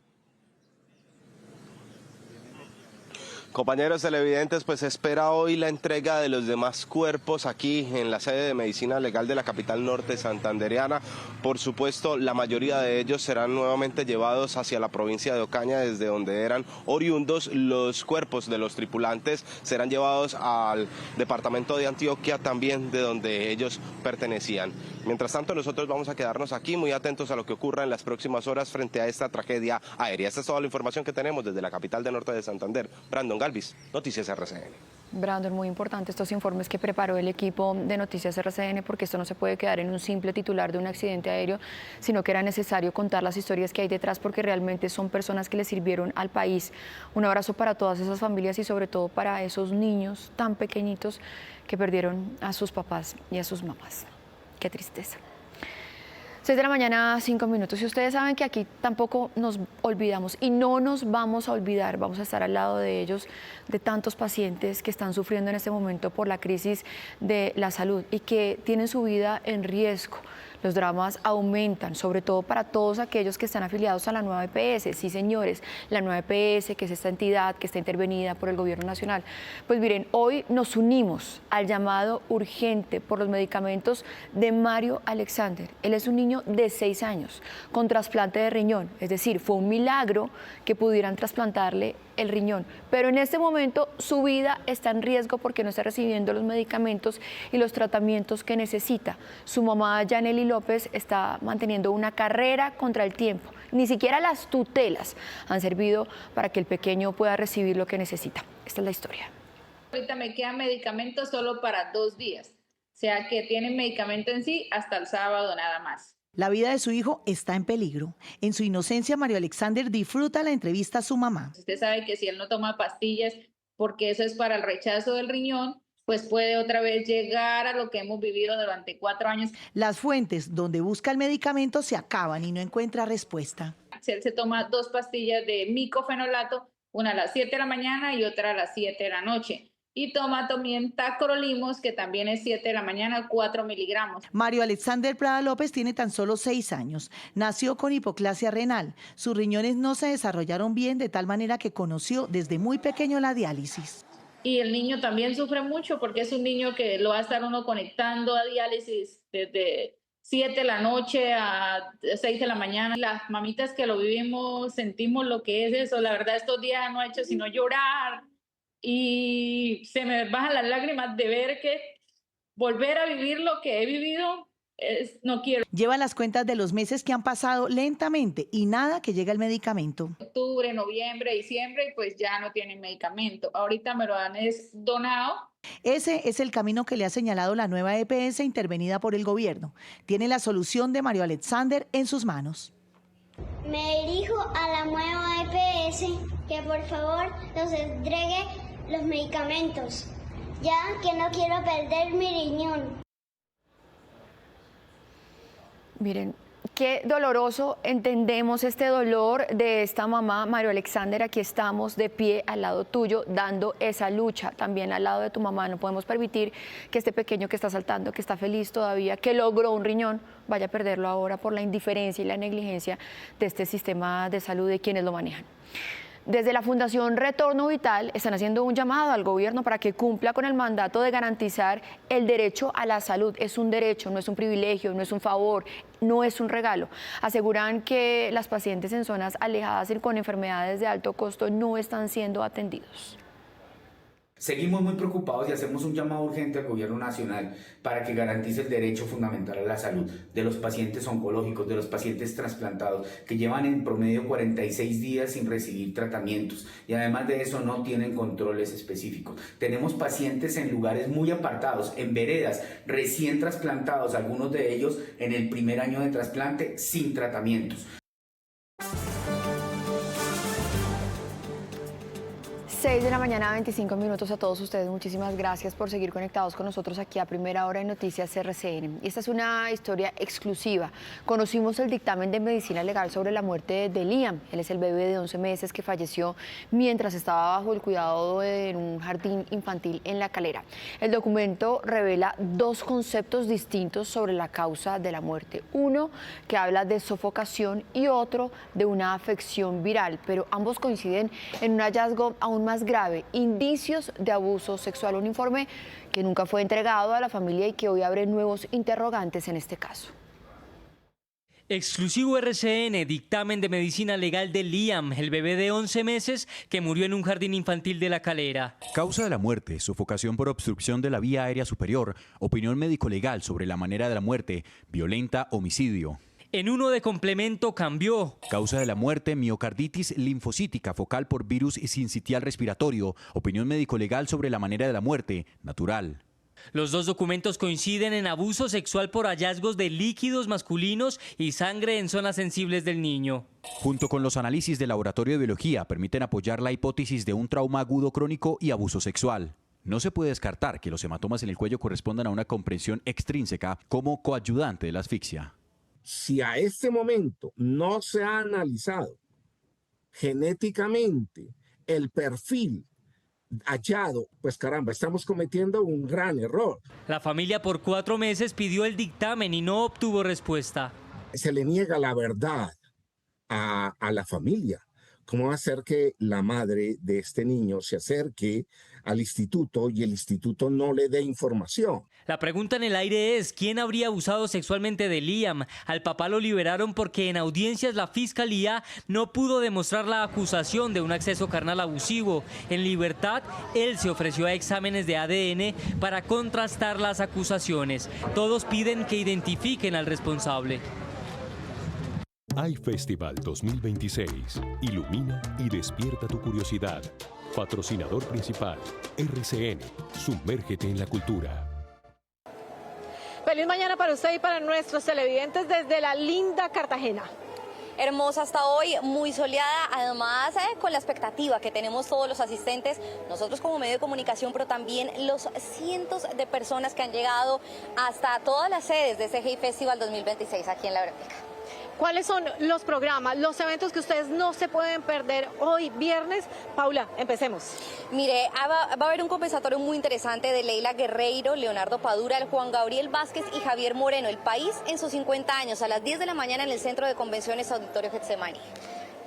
Speaker 3: Compañeros televidentes, pues se espera hoy la entrega de los demás cuerpos aquí en la sede de Medicina Legal de la capital norte santandereana. Por supuesto, la mayoría de ellos serán nuevamente llevados hacia la provincia de Ocaña, desde donde eran oriundos. Los cuerpos de los tripulantes serán llevados al departamento de Antioquia, también de donde ellos pertenecían. Mientras tanto, nosotros vamos a quedarnos aquí muy atentos a lo que ocurra en las próximas horas frente a esta tragedia aérea. Esta es toda la información que tenemos desde la capital del norte de Santander. Brandon Galvis, Noticias RCN.
Speaker 1: Brandon, muy importante estos informes que preparó el equipo de Noticias RCN, porque esto no se puede quedar en un simple titular de un accidente aéreo, sino que era necesario contar las historias que hay detrás, porque realmente son personas que le sirvieron al país. Un abrazo para todas esas familias y sobre todo para esos niños tan pequeñitos que perdieron a sus papás y a sus mamás. Qué tristeza. 6 de la mañana, 5 minutos. Y ustedes saben que aquí tampoco nos olvidamos y no nos vamos a olvidar. Vamos a estar al lado de ellos, de tantos pacientes que están sufriendo en este momento por la crisis de la salud y que tienen su vida en riesgo. Los dramas aumentan, sobre todo para todos aquellos que están afiliados a la nueva EPS. Sí, señores, la nueva EPS, que es esta entidad que está intervenida por el Gobierno Nacional. Pues miren, hoy nos unimos al llamado urgente por los medicamentos de Mario Alexander. Él es un niño de 6 años con trasplante de riñón, es decir, fue un milagro que pudieran trasplantarle el riñón, pero en este momento su vida está en riesgo porque no está recibiendo los medicamentos y los tratamientos que necesita. Su mamá, Yanely López, está manteniendo una carrera contra el tiempo. Ni siquiera las tutelas han servido para que el pequeño pueda recibir lo que necesita. Esta es la historia.
Speaker 2: Ahorita me quedan medicamentos solo para 2 días, o sea que tienen medicamento en sí hasta el sábado nada más.
Speaker 17: La vida de su hijo está en peligro. En su inocencia, Mario Alexander disfruta la entrevista a su mamá.
Speaker 2: Usted sabe que si él no toma pastillas, porque eso es para el rechazo del riñón, pues puede otra vez llegar a lo que hemos vivido durante 4 años.
Speaker 17: Las fuentes donde busca el medicamento se acaban y no encuentra respuesta.
Speaker 2: Él se toma 2 pastillas de micofenolato, una a las 7 de la mañana y otra a las 7 de la noche. Y toma también tacrolimus, que también es 7 de la mañana, 4 miligramos.
Speaker 17: Mario Alexander Prada López tiene tan solo 6 años. Nació con hipoclasia renal. Sus riñones no se desarrollaron bien, de tal manera que conoció desde muy pequeño la diálisis.
Speaker 2: Y el niño también sufre mucho porque es un niño que lo va a estar uno conectando a diálisis desde 7 de la noche a 6 de la mañana. Las mamitas que lo vivimos sentimos lo que es eso. La verdad, estos días no he hecho sino llorar. Y se me bajan las lágrimas de ver que volver a vivir lo que he vivido, no quiero.
Speaker 17: Lleva las cuentas de los meses que han pasado lentamente y nada que llega el medicamento.
Speaker 2: Octubre, noviembre, diciembre, pues ya no tienen medicamento. Ahorita me lo han donado.
Speaker 17: Ese es el camino que le ha señalado la nueva EPS intervenida por el gobierno. Tiene la solución de Mario Alexander en sus manos.
Speaker 18: Me dirijo a la nueva EPS que por favor nos entregue los medicamentos, ya que no quiero perder mi riñón.
Speaker 1: Miren, qué doloroso, entendemos este dolor de esta mamá, Mario Alexander. Aquí estamos de pie al lado tuyo, dando esa lucha también al lado de tu mamá. No podemos permitir que este pequeño que está saltando, que está feliz todavía, que logró un riñón, vaya a perderlo ahora por la indiferencia y la negligencia de este sistema de salud de quienes lo manejan. Desde la Fundación Retorno Vital están haciendo un llamado al gobierno para que cumpla con el mandato de garantizar el derecho a la salud. Es un derecho, no es un privilegio, no es un favor, no es un regalo. Aseguran que las pacientes en zonas alejadas y con enfermedades de alto costo no están siendo atendidos.
Speaker 19: Seguimos muy preocupados y hacemos un llamado urgente al gobierno nacional para que garantice el derecho fundamental a la salud de los pacientes oncológicos, de los pacientes trasplantados, que llevan en promedio 46 días sin recibir tratamientos y además de eso no tienen controles específicos. Tenemos pacientes en lugares muy apartados, en veredas, recién trasplantados, algunos de ellos en el primer año de trasplante sin tratamientos.
Speaker 1: 6 de la mañana, 25 minutos a todos ustedes. Muchísimas gracias por seguir conectados con nosotros aquí a Primera Hora de Noticias RCN. Esta es una historia exclusiva. Conocimos el dictamen de medicina legal sobre la muerte de Liam. Él es el bebé de 11 meses que falleció mientras estaba bajo el cuidado en un jardín infantil en La Calera. El documento revela 2 conceptos distintos sobre la causa de la muerte. Uno que habla de sofocación y otro de una afección viral, pero ambos coinciden en un hallazgo aún más grave, indicios de abuso sexual. Un informe que nunca fue entregado a la familia y que hoy abre nuevos interrogantes en este caso.
Speaker 20: Exclusivo RCN, dictamen de medicina legal de Liam, el bebé de 11 meses que murió en un jardín infantil de La Calera.
Speaker 16: Causa de la muerte, sofocación por obstrucción de la vía aérea superior, opinión médico-legal sobre la manera de la muerte, violenta, homicidio.
Speaker 20: En uno de complemento cambió.
Speaker 16: Causa de la muerte, miocarditis linfocítica focal por virus sincitial respiratorio. Opinión médico-legal sobre la manera de la muerte, natural.
Speaker 20: Los 2 documentos coinciden en abuso sexual por hallazgos de líquidos masculinos y sangre en zonas sensibles del niño.
Speaker 16: Junto con los análisis del laboratorio de biología, permiten apoyar la hipótesis de un trauma agudo crónico y abuso sexual. No se puede descartar que los hematomas en el cuello correspondan a una comprensión extrínseca como coayudante de la asfixia.
Speaker 4: si a este momento no se ha analizado genéticamente el perfil hallado, pues caramba, estamos cometiendo un gran error.
Speaker 20: La familia por 4 meses pidió el dictamen y no obtuvo respuesta.
Speaker 4: Se le niega la verdad a la familia. ¿Cómo va a ser que la madre de este niño se acerque al instituto y el instituto no le dé información?
Speaker 20: La pregunta en el aire es, ¿quién habría abusado sexualmente de Liam? Al papá lo liberaron porque en audiencias la fiscalía no pudo demostrar la acusación de un acceso carnal abusivo. En libertad, él se ofreció a exámenes de ADN para contrastar las acusaciones. Todos piden que identifiquen al responsable.
Speaker 21: iFestival 2026. Ilumina y despierta tu curiosidad. Patrocinador principal, RCN. Sumérgete en la cultura.
Speaker 22: Feliz mañana para usted y para nuestros televidentes desde la linda Cartagena.
Speaker 7: Hermosa hasta hoy, muy soleada, además con la expectativa que tenemos todos los asistentes, nosotros como medio de comunicación, pero también los cientos de personas que han llegado hasta todas las sedes de este iFestival 2026 aquí en La Bermeja.
Speaker 22: ¿Cuáles son los programas, los eventos que ustedes no se pueden perder hoy viernes? Paula, empecemos.
Speaker 7: Mire, va a haber un compensatorio muy interesante de Leila Guerreiro, Leonardo Padura, Juan Gabriel Vázquez y Javier Moreno. El país en sus 50 años, a las 10 de la mañana en el Centro de Convenciones Auditorio Getsemani.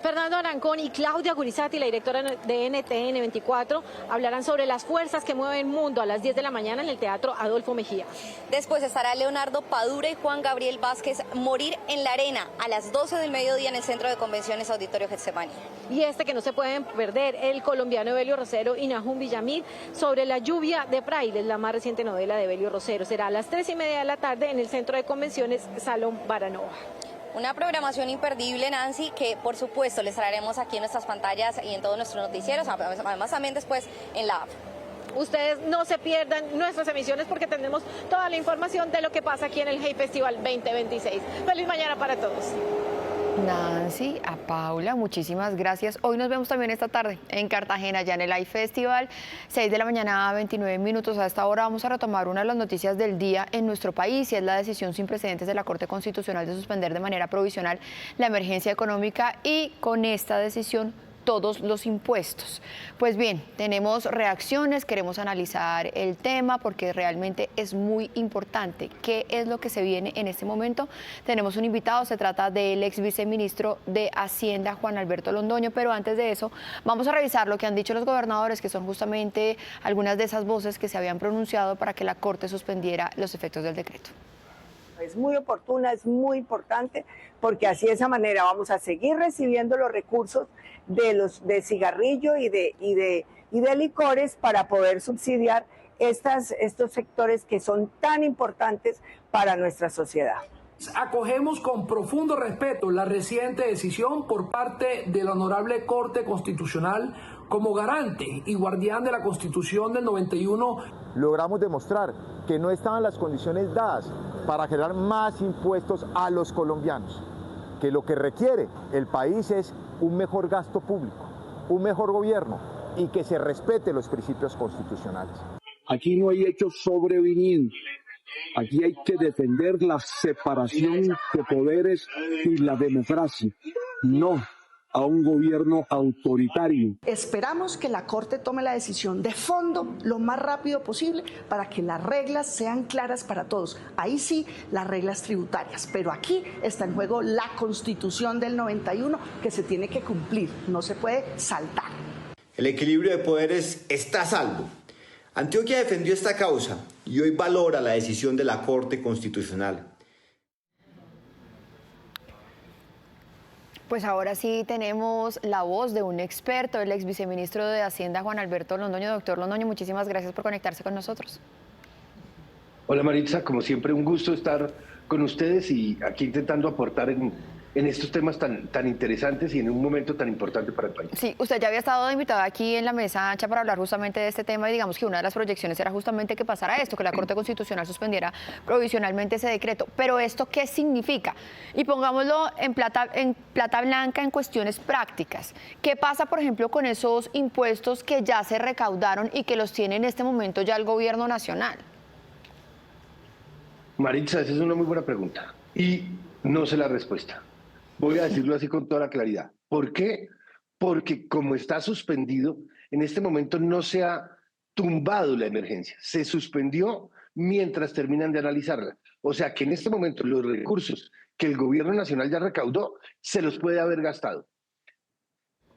Speaker 22: Fernando Arancón y Claudia Gurizati, la directora de NTN 24, hablarán sobre las fuerzas que mueven el mundo a las 10 de la mañana en el Teatro Adolfo Mejía.
Speaker 7: Después estará Leonardo Padura y Juan Gabriel Vázquez, Morir en la Arena, a las 12 del mediodía en el Centro de Convenciones Auditorio Getsemani.
Speaker 22: Y este que no se pueden perder, el colombiano Evelio Rosero y Nahum Villamil, sobre la lluvia de Frailes, la más reciente novela de Evelio Rosero. Será a las 3:30 de la tarde en el Centro de Convenciones Salón Baranova.
Speaker 7: Una programación imperdible, Nancy, que por supuesto les traeremos aquí en nuestras pantallas y en todos nuestros noticieros, además también después en la app.
Speaker 22: Ustedes no se pierdan nuestras emisiones porque tendremos toda la información de lo que pasa aquí en el iFestival 2026. Feliz mañana para todos.
Speaker 1: Nancy, a Paula, muchísimas gracias. Hoy nos vemos también esta tarde en Cartagena, ya en el iFestival, 6 de la mañana, 29 minutos. A esta hora vamos a retomar una de las noticias del día en nuestro país y es la decisión sin precedentes de la Corte Constitucional de suspender de manera provisional la emergencia económica y con esta decisión todos los impuestos. Pues bien, tenemos reacciones, queremos analizar el tema porque realmente es muy importante. ¿Qué es lo que se viene en este momento? Tenemos un invitado, se trata del ex viceministro de Hacienda, Juan Alberto Londoño, pero antes de eso vamos a revisar lo que han dicho los gobernadores, que son justamente algunas de esas voces que se habían pronunciado para que la Corte suspendiera los efectos del decreto.
Speaker 23: Es muy oportuna, es muy importante, porque así de esa manera vamos a seguir recibiendo los recursos de cigarrillo y de licores para poder subsidiar estos sectores que son tan importantes para nuestra sociedad.
Speaker 24: Acogemos con profundo respeto la reciente decisión por parte de la Honorable Corte Constitucional como garante y guardián de la Constitución del 91.
Speaker 25: Logramos demostrar que no estaban las condiciones dadas para generar más impuestos a los colombianos, que lo que requiere el país es un mejor gasto público, un mejor gobierno y que se respete los principios constitucionales.
Speaker 26: Aquí no hay hechos sobrevinientes. Aquí hay que defender la separación de poderes y la democracia, no a un gobierno autoritario.
Speaker 27: Esperamos que la Corte tome la decisión de fondo lo más rápido posible para que las reglas sean claras para todos. Ahí sí, las reglas tributarias, pero aquí está en juego la Constitución del 91 que se tiene que cumplir, no se puede saltar.
Speaker 29: El equilibrio de poderes está a salvo. Antioquia defendió esta causa y hoy valora la decisión de la Corte Constitucional.
Speaker 1: Pues ahora sí tenemos la voz de un experto, el ex viceministro de Hacienda, Juan Alberto Londoño. Doctor Londoño, muchísimas gracias por conectarse con nosotros.
Speaker 30: Hola Maritza, como siempre un gusto estar con ustedes y aquí intentando aportar en estos temas tan interesantes y en un momento tan importante para el país.
Speaker 1: Sí, usted ya había estado invitado aquí en la mesa ancha para hablar justamente de este tema y digamos que una de las proyecciones era justamente que pasara esto, que la Corte Constitucional suspendiera provisionalmente ese decreto. Pero ¿esto qué significa? Y pongámoslo en plata blanca en cuestiones prácticas. ¿Qué pasa, por ejemplo, con esos impuestos que ya se recaudaron y que los tiene en este momento ya el gobierno nacional?
Speaker 30: Maritza, esa es una muy buena pregunta. Y No sé la respuesta. Voy a decirlo así con toda la claridad. ¿Por qué? Porque como está suspendido, en este momento no se ha tumbado la emergencia. Se suspendió mientras terminan de analizarla. O sea que en este momento los recursos que el gobierno nacional ya recaudó se los puede haber gastado.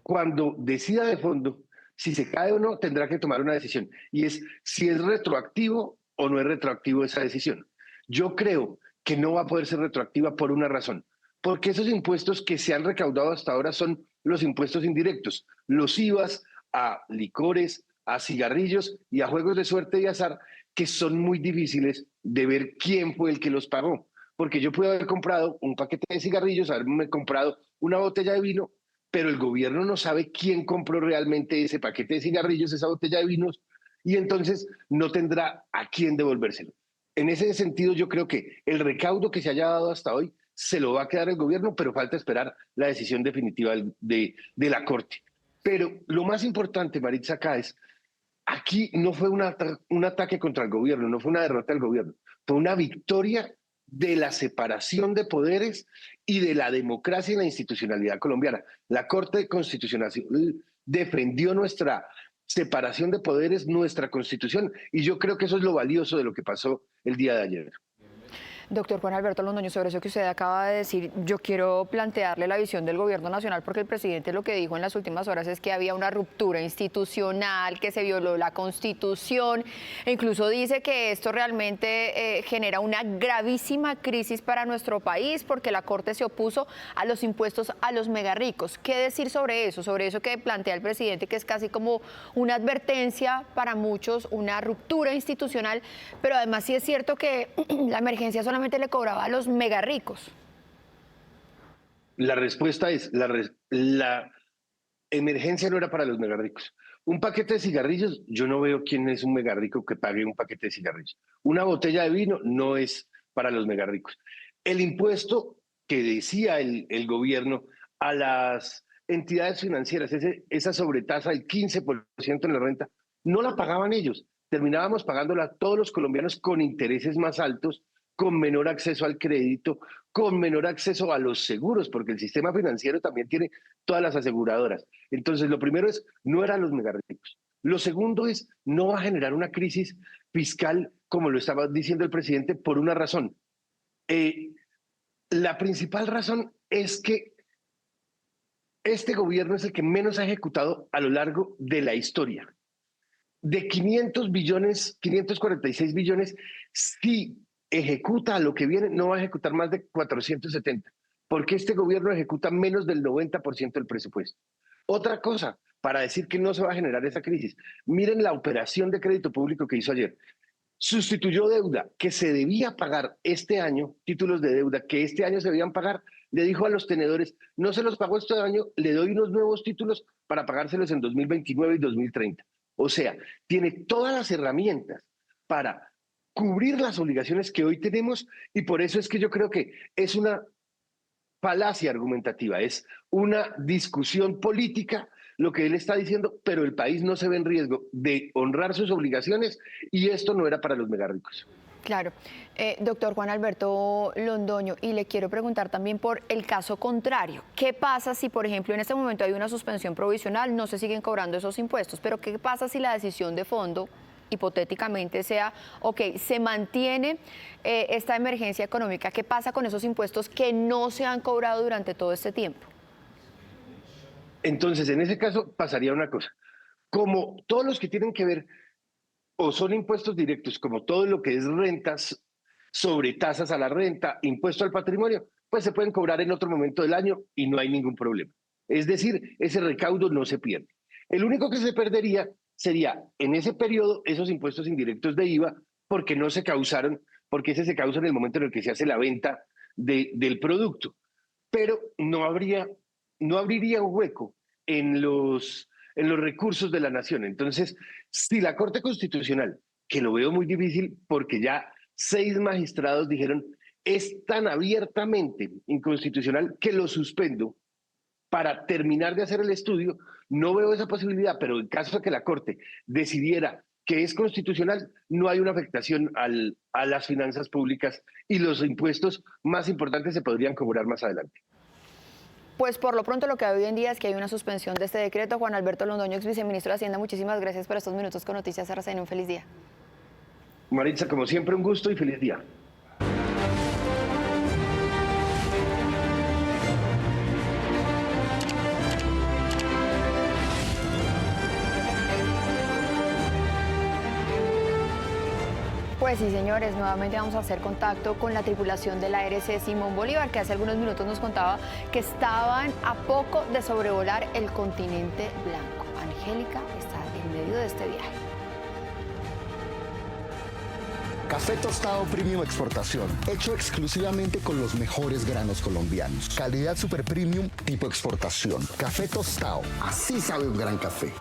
Speaker 30: Cuando decida de fondo si se cae o no, tendrá que tomar una decisión. Y es si es retroactivo o no es retroactivo esa decisión. Yo creo que no va a poder ser retroactiva por una razón. Porque esos impuestos que se han recaudado hasta ahora son los impuestos indirectos. Los IVAs a licores, a cigarrillos y a juegos de suerte y azar, que son muy difíciles de ver quién fue el que los pagó. Porque yo pude haber comprado un paquete de cigarrillos, haberme comprado una botella de vino, pero el gobierno no sabe quién compró realmente ese paquete de cigarrillos, esa botella de vinos, y entonces no tendrá a quién devolvérselo. En ese sentido, yo creo que el recaudo que se haya dado hasta hoy se lo va a quedar el gobierno, pero falta esperar la decisión definitiva de la Corte. Pero lo más importante, Maritza, acá es, aquí no fue un ataque contra el gobierno, no fue una derrota del gobierno, fue una victoria de la separación de poderes y de la democracia y la institucionalidad colombiana. La Corte Constitucional defendió nuestra separación de poderes, nuestra Constitución, y yo creo que eso es lo valioso de lo que pasó el día de ayer.
Speaker 1: Doctor Juan Alberto Londoño, sobre eso que usted acaba de decir, yo quiero plantearle la visión del gobierno nacional, porque el presidente lo que dijo en las últimas horas es que había una ruptura institucional, que se violó la Constitución, e incluso dice que esto realmente genera una gravísima crisis para nuestro país, porque la Corte se opuso a los impuestos a los megarricos. ¿Qué decir sobre eso? Sobre eso que plantea el presidente, que es casi como una advertencia para muchos, una ruptura institucional, pero además sí es cierto que la emergencia solamente le cobraba a los megarricos.
Speaker 30: La respuesta es, la emergencia no era para los megarricos. Un paquete de cigarrillos, yo no veo quién es un megarrico que pague un paquete de cigarrillos. Una botella de vino no es para los megarricos. El impuesto que decía el gobierno a las entidades financieras, esa sobretasa del 15% en la renta, no la pagaban ellos. Terminábamos pagándola todos los colombianos con intereses más altos, con menor acceso al crédito, con menor acceso a los seguros, porque el sistema financiero también tiene todas las aseguradoras. Entonces, lo primero es, no eran los megarricos. Lo segundo es, no va a generar una crisis fiscal, como lo estaba diciendo el presidente, por una razón. La principal razón es que este gobierno es el que menos ha ejecutado a lo largo de la historia. De 500 billones, 546 billones, sí ejecuta a lo que viene, no va a ejecutar más de 470, porque este gobierno ejecuta menos del 90% del presupuesto. Otra cosa, para decir que no se va a generar esa crisis, miren la operación de crédito público que hizo ayer. Sustituyó deuda que se debía pagar este año, títulos de deuda que este año se debían pagar, le dijo a los tenedores, no se los pagó este año, le doy unos nuevos títulos para pagárselos en 2029 y 2030. O sea, tiene todas las herramientas para cubrir las obligaciones que hoy tenemos, y por eso es que yo creo que es una falacia argumentativa, es una discusión política lo que él está diciendo, pero el país no se ve en riesgo de honrar sus obligaciones, y esto no era para los megarricos.
Speaker 1: Claro. Doctor Juan Alberto Londoño, y le quiero preguntar también por el caso contrario. ¿Qué pasa si, por ejemplo, en este momento hay una suspensión provisional, no se siguen cobrando esos impuestos, pero qué pasa si la decisión de fondo hipotéticamente sea, ok, se mantiene esta emergencia económica? ¿Qué pasa con esos impuestos que no se han cobrado durante todo este tiempo?
Speaker 30: Entonces, en ese caso pasaría una cosa. Como todos los que tienen que ver o son impuestos directos, como todo lo que es rentas, sobretasas a la renta, impuesto al patrimonio, pues se pueden cobrar en otro momento del año y no hay ningún problema. Es decir, ese recaudo no se pierde. El único que se perdería sería en ese periodo esos impuestos indirectos de IVA, porque no se causaron, porque ese se causa en el momento en el que se hace la venta del producto. Pero no abriría un hueco en los recursos de la nación. Entonces, si la Corte Constitucional, que lo veo muy difícil porque ya 6 magistrados dijeron es tan abiertamente inconstitucional que lo suspendo para terminar de hacer el estudio, no veo esa posibilidad, pero en caso de que la Corte decidiera que es constitucional, no hay una afectación a las finanzas públicas y los impuestos más importantes se podrían cobrar más adelante.
Speaker 1: Pues por lo pronto lo que hay hoy en día es que hay una suspensión de este decreto. Juan Alberto Londoño, ex viceministro de Hacienda, muchísimas gracias por estos minutos con Noticias RCN. Un feliz día.
Speaker 30: Maritza, como siempre, un gusto y feliz día.
Speaker 1: Pues sí, señores, nuevamente vamos a hacer contacto con la tripulación de la RC Simón Bolívar, que hace algunos minutos nos contaba que estaban a poco de sobrevolar el continente blanco. Angélica está en medio de este viaje.
Speaker 5: Café tostado Premium Exportación, hecho exclusivamente con los mejores granos colombianos. Calidad super premium tipo exportación. Café tostado, así sabe un gran café.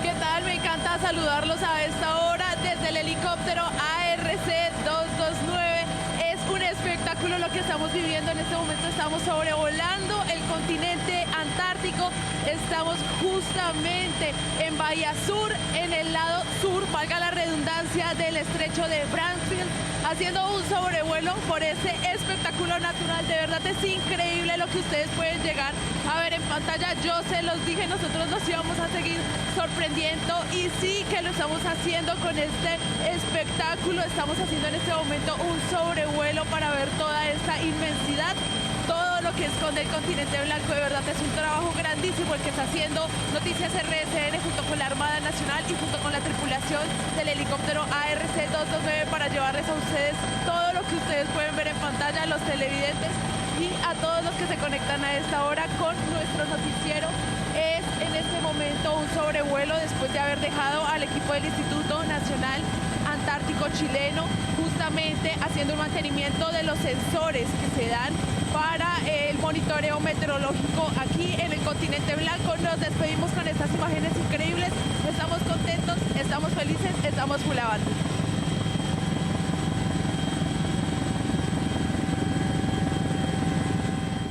Speaker 6: ¿Qué tal? Me encanta saludarlos a esta hora desde el helicóptero ARC-229. Es un espectáculo lo que estamos viviendo en este momento. Estamos sobrevolando el continente antártico. Estamos justamente en Bahía Sur, en el lado sur, valga la redundancia, del estrecho de Bransfield, haciendo un sobrevuelo por ese espectáculo natural. De verdad es increíble lo que ustedes pueden llegar a ver en pantalla. Yo se los dije, nosotros nos íbamos a seguir sorprendiendo y sí que lo estamos haciendo con este espectáculo. Estamos haciendo en este momento un sobrevuelo para ver toda esta inmensidad, todo lo que esconde el continente blanco. De verdad es un trabajo grandísimo el que está haciendo Noticias RCN junto con la Armada Nacional y junto con la tripulación del helicóptero ARC-229 para llevarles a ustedes todo lo que ustedes pueden ver en pantalla, los televidentes y a todos los que se conectan a esta hora con nuestro noticiero. Es en este momento un sobrevuelo después de haber dejado al equipo del Instituto Nacional Antártico chileno justamente haciendo un mantenimiento de los sensores que se dan para el monitoreo meteorológico aquí en el continente blanco. Nos despedimos con estas imágenes increíbles. Estamos contentos, estamos felices, estamos fulabando.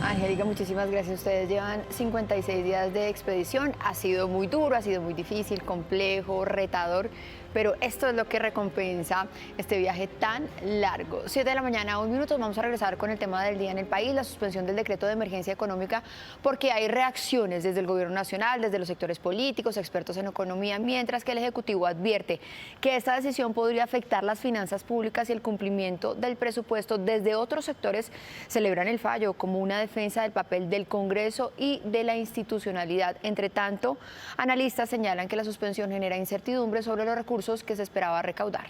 Speaker 1: Angélica, muchísimas gracias. Ustedes llevan 56 días de expedición. Ha sido muy duro, ha sido muy difícil, complejo, retador, pero esto es lo que recompensa este viaje tan largo. 7 de la mañana, 1 minuto, vamos a regresar con el tema del día en el país, la suspensión del decreto de emergencia económica, porque hay reacciones desde el gobierno nacional, desde los sectores políticos, expertos en economía, mientras que el Ejecutivo advierte que esta decisión podría afectar las finanzas públicas y el cumplimiento del presupuesto. Desde otros sectores celebran el fallo como una defensa del papel del Congreso y de la institucionalidad. Entre tanto, analistas señalan que la suspensión genera incertidumbre sobre los recursos que se esperaba recaudar.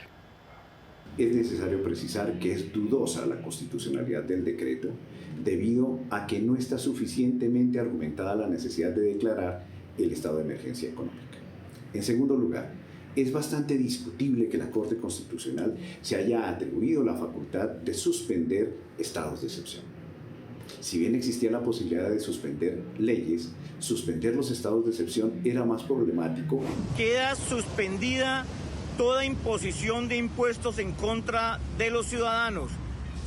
Speaker 8: Es necesario precisar que es dudosa la constitucionalidad del decreto debido a que no está suficientemente argumentada la necesidad de declarar el estado de emergencia económica. En segundo lugar, es bastante discutible que la Corte Constitucional se haya atribuido la facultad de suspender estados de excepción. Si bien existía la posibilidad de suspender leyes, suspender los estados de excepción era más problemático.
Speaker 9: Queda suspendida toda imposición de impuestos en contra de los ciudadanos,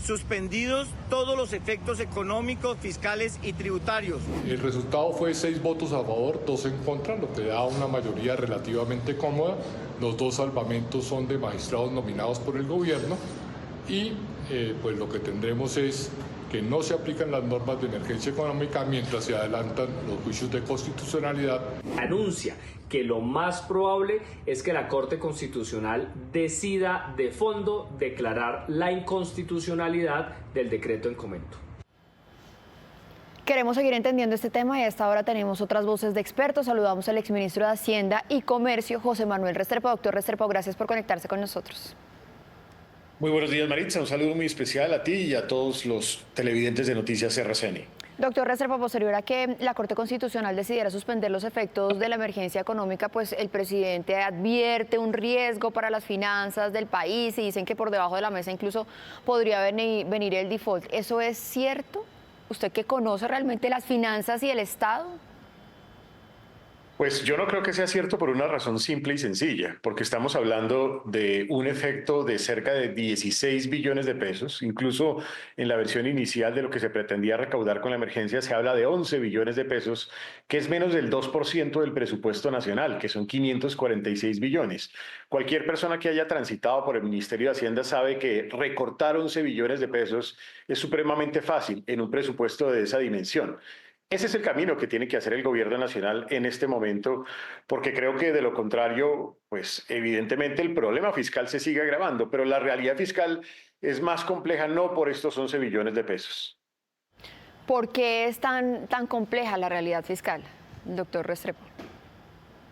Speaker 9: suspendidos todos los efectos económicos, fiscales y tributarios.
Speaker 10: El resultado fue 6 votos a favor, 2 en contra, lo que da una mayoría relativamente cómoda. Los 2 salvamentos son de magistrados nominados por el gobierno y pues lo que tendremos es que no se aplican las normas de emergencia económica mientras se adelantan los juicios de constitucionalidad.
Speaker 11: Anuncia que lo más probable es que la Corte Constitucional decida de fondo declarar la inconstitucionalidad del decreto en comento.
Speaker 1: Queremos seguir entendiendo este tema y a esta hora tenemos otras voces de expertos. Saludamos al exministro de Hacienda y Comercio, José Manuel Restrepo. Doctor Restrepo, gracias por conectarse con nosotros.
Speaker 12: Muy buenos días, Maritza. Un saludo muy especial a ti y a todos los televidentes de Noticias RCN.
Speaker 1: Doctor Restrepo, posterior a que la Corte Constitucional decidiera suspender los efectos de la emergencia económica, pues el presidente advierte un riesgo para las finanzas del país y dicen que por debajo de la mesa incluso podría venir el default. ¿Eso es cierto? ¿Usted que conoce realmente las finanzas y el Estado?
Speaker 12: Pues yo no creo que sea cierto por una razón simple y sencilla, porque estamos hablando de un efecto de cerca de 16 billones de pesos. Incluso en la versión inicial de lo que se pretendía recaudar con la emergencia se habla de 11 billones de pesos, que es menos del 2% del presupuesto nacional, que son 546 billones. Cualquier persona que haya transitado por el Ministerio de Hacienda sabe que recortar 11 billones de pesos es supremamente fácil en un presupuesto de esa dimensión. Ese es el camino que tiene que hacer el gobierno nacional en este momento, porque creo que de lo contrario, pues evidentemente el problema fiscal se sigue agravando, pero la realidad fiscal es más compleja no por estos 11 billones de pesos.
Speaker 1: ¿Por qué es tan compleja la realidad fiscal, doctor Restrepo?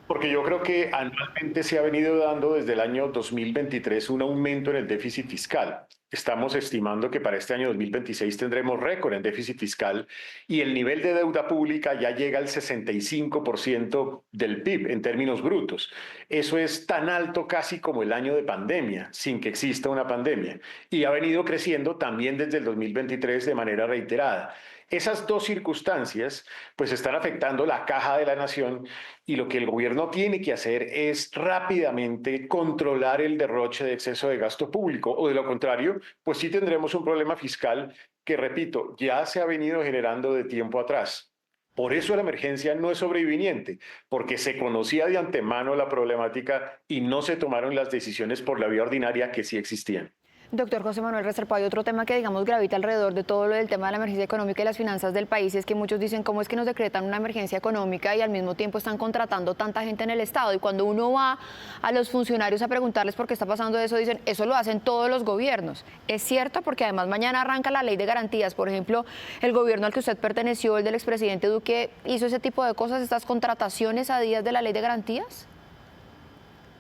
Speaker 12: Porque yo creo que anualmente se ha venido dando desde el año 2023 un aumento en el déficit fiscal. Estamos estimando que para este año 2026 tendremos récord en déficit fiscal y el nivel de deuda pública ya llega al 65% del PIB en términos brutos. Eso es tan alto casi como el año de pandemia, sin que exista una pandemia. Y ha venido creciendo también desde el 2023 de manera reiterada. Esas dos circunstancias pues están afectando la caja de la nación y lo que el gobierno tiene que hacer es rápidamente controlar el derroche de exceso de gasto público o de lo contrario pues sí tendremos un problema fiscal que, repito, ya se ha venido generando de tiempo atrás. Por eso la emergencia no es sobreviniente, porque se conocía de antemano la problemática y no se tomaron las decisiones por la vía ordinaria que sí existían.
Speaker 1: Doctor José Manuel Restrepo, hay otro tema que, digamos, gravita alrededor de todo lo del tema de la emergencia económica y las finanzas del país, es que muchos dicen cómo es que nos decretan una emergencia económica y al mismo tiempo están contratando tanta gente en el Estado. Y cuando uno va a los funcionarios a preguntarles por qué está pasando eso, dicen, eso lo hacen todos los gobiernos. Es cierto, porque además mañana arranca la ley de garantías. Por ejemplo, el gobierno al que usted perteneció, el del expresidente Duque, hizo ese tipo de cosas, estas contrataciones a días de la ley de garantías.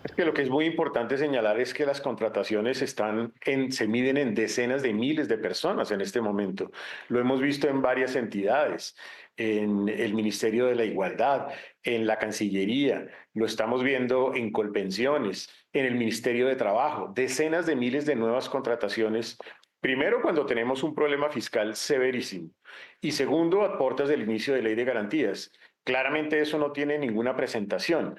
Speaker 12: Es que lo que es muy importante señalar es que las contrataciones se miden en decenas de miles de personas en este momento. Lo hemos visto en varias entidades, en el Ministerio de la Igualdad, en la Cancillería, lo estamos viendo en Colpensiones, en el Ministerio de Trabajo, decenas de miles de nuevas contrataciones. Primero, cuando tenemos un problema fiscal severísimo y segundo, a puertas del inicio de ley de garantías. Claramente eso no tiene ninguna presentación.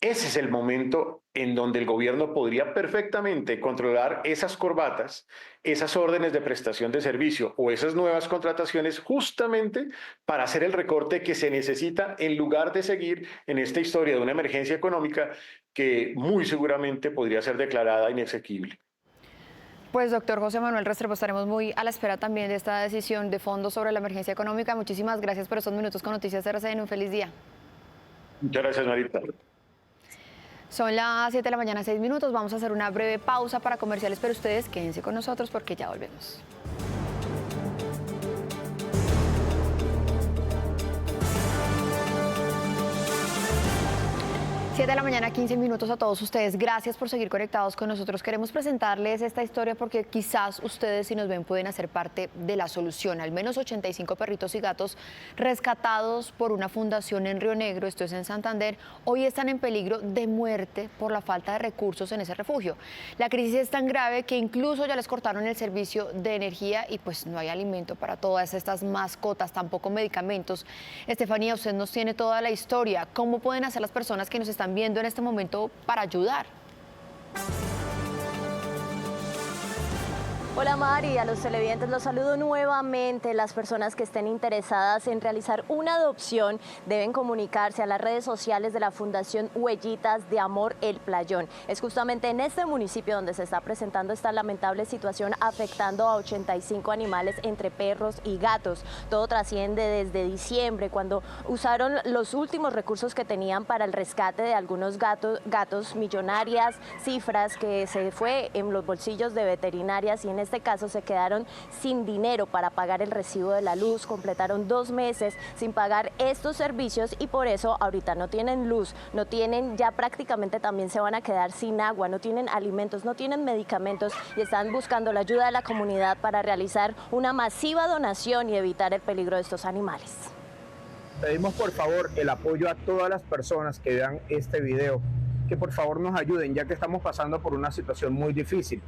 Speaker 12: Ese es el momento en donde el gobierno podría perfectamente controlar esas corbatas, esas órdenes de prestación de servicio o esas nuevas contrataciones justamente para hacer el recorte que se necesita en lugar de seguir en esta historia de una emergencia económica que muy seguramente podría ser declarada inexequible.
Speaker 1: Pues doctor José Manuel Restrepo, estaremos muy a la espera también de esta decisión de fondo sobre la emergencia económica. Muchísimas gracias por estos minutos con Noticias RCN. Un feliz día.
Speaker 12: Muchas gracias, Marita.
Speaker 1: Son las 7 de la mañana, 6 minutos. Vamos a hacer una breve pausa para comerciales, pero ustedes quédense con nosotros porque ya volvemos. 7 de la mañana, 15 minutos a todos ustedes. Gracias por seguir conectados con nosotros. Queremos presentarles esta historia porque quizás ustedes, si nos ven, pueden hacer parte de la solución. Al menos 85 perritos y gatos rescatados por una fundación en Río Negro, esto es en Santander, hoy están en peligro de muerte por la falta de recursos en ese refugio. La crisis es tan grave que incluso ya les cortaron el servicio de energía y pues no hay alimento para todas estas mascotas, tampoco medicamentos. Estefanía, usted nos tiene toda la historia. ¿Cómo pueden hacer las personas que nos están viendo en este momento para ayudar?
Speaker 2: Hola Mari, a los televidentes los saludo nuevamente. Las personas que estén interesadas en realizar una adopción deben comunicarse a las redes sociales de la Fundación Huellitas de Amor El Playón. Es justamente en este municipio donde se está presentando esta lamentable situación afectando a 85 animales entre perros y gatos. Todo trasciende desde diciembre, cuando usaron los últimos recursos que tenían para el rescate de algunos gatos, millonarias cifras que se fue en los bolsillos de veterinarias y en este caso se quedaron sin dinero para pagar el recibo de la luz, completaron 2 meses sin pagar estos servicios y por eso ahorita no tienen luz, no tienen, ya prácticamente también se van a quedar sin agua, no tienen alimentos, no tienen medicamentos y están buscando la ayuda de la comunidad para realizar una masiva donación y evitar el peligro de estos animales.
Speaker 3: Pedimos por favor el apoyo a todas las personas que vean este video, que por favor nos ayuden ya que estamos pasando por una situación muy difícil.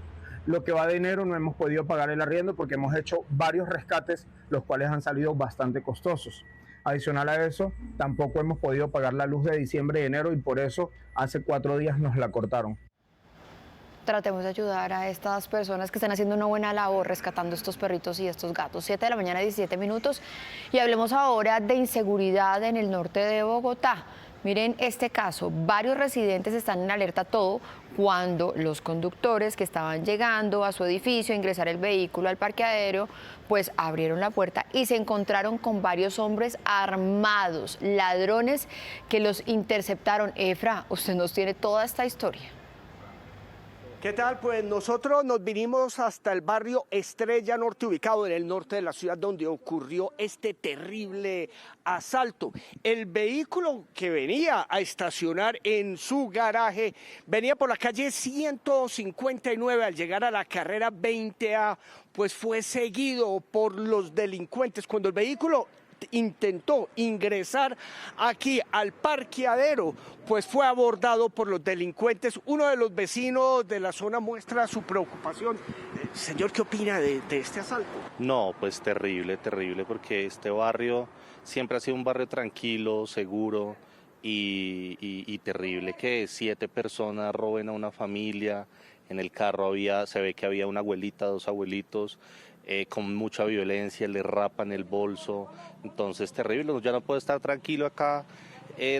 Speaker 3: Lo que va de enero no hemos podido pagar el arriendo porque hemos hecho varios rescates, los cuales han salido bastante costosos. Adicional a eso, tampoco hemos podido pagar la luz de diciembre y enero y por eso hace 4 días nos la cortaron.
Speaker 1: Tratemos de ayudar a estas personas que están haciendo una buena labor rescatando estos perritos y estos gatos. 7 de la mañana, 17 minutos. Y hablemos ahora de inseguridad en el norte de Bogotá. Miren este caso, varios residentes están en alerta todo cuando los conductores que estaban llegando a su edificio a ingresar el vehículo al parqueadero, pues abrieron la puerta y se encontraron con varios hombres armados, ladrones que los interceptaron. Efra, usted nos tiene toda esta historia.
Speaker 4: ¿Qué tal? Pues nosotros nos vinimos hasta el barrio Estrella Norte, ubicado en el norte de la ciudad, donde ocurrió este terrible asalto. El vehículo que venía a estacionar en su garaje venía por la calle 159. Al llegar a la carrera 20A, pues fue seguido por los delincuentes. Cuando el vehículo intentó ingresar aquí al parqueadero, pues fue abordado por los delincuentes. Uno de los vecinos de la zona muestra su preocupación. Señor, ¿qué opina de este asalto?
Speaker 13: No, pues terrible, porque este barrio siempre ha sido un barrio tranquilo, seguro y terrible que 7 personas roben a una familia. En el carro se ve que había una abuelita, 2 abuelitos, con mucha violencia, le rapan el bolso, entonces terrible. Ya no puedo estar tranquilo acá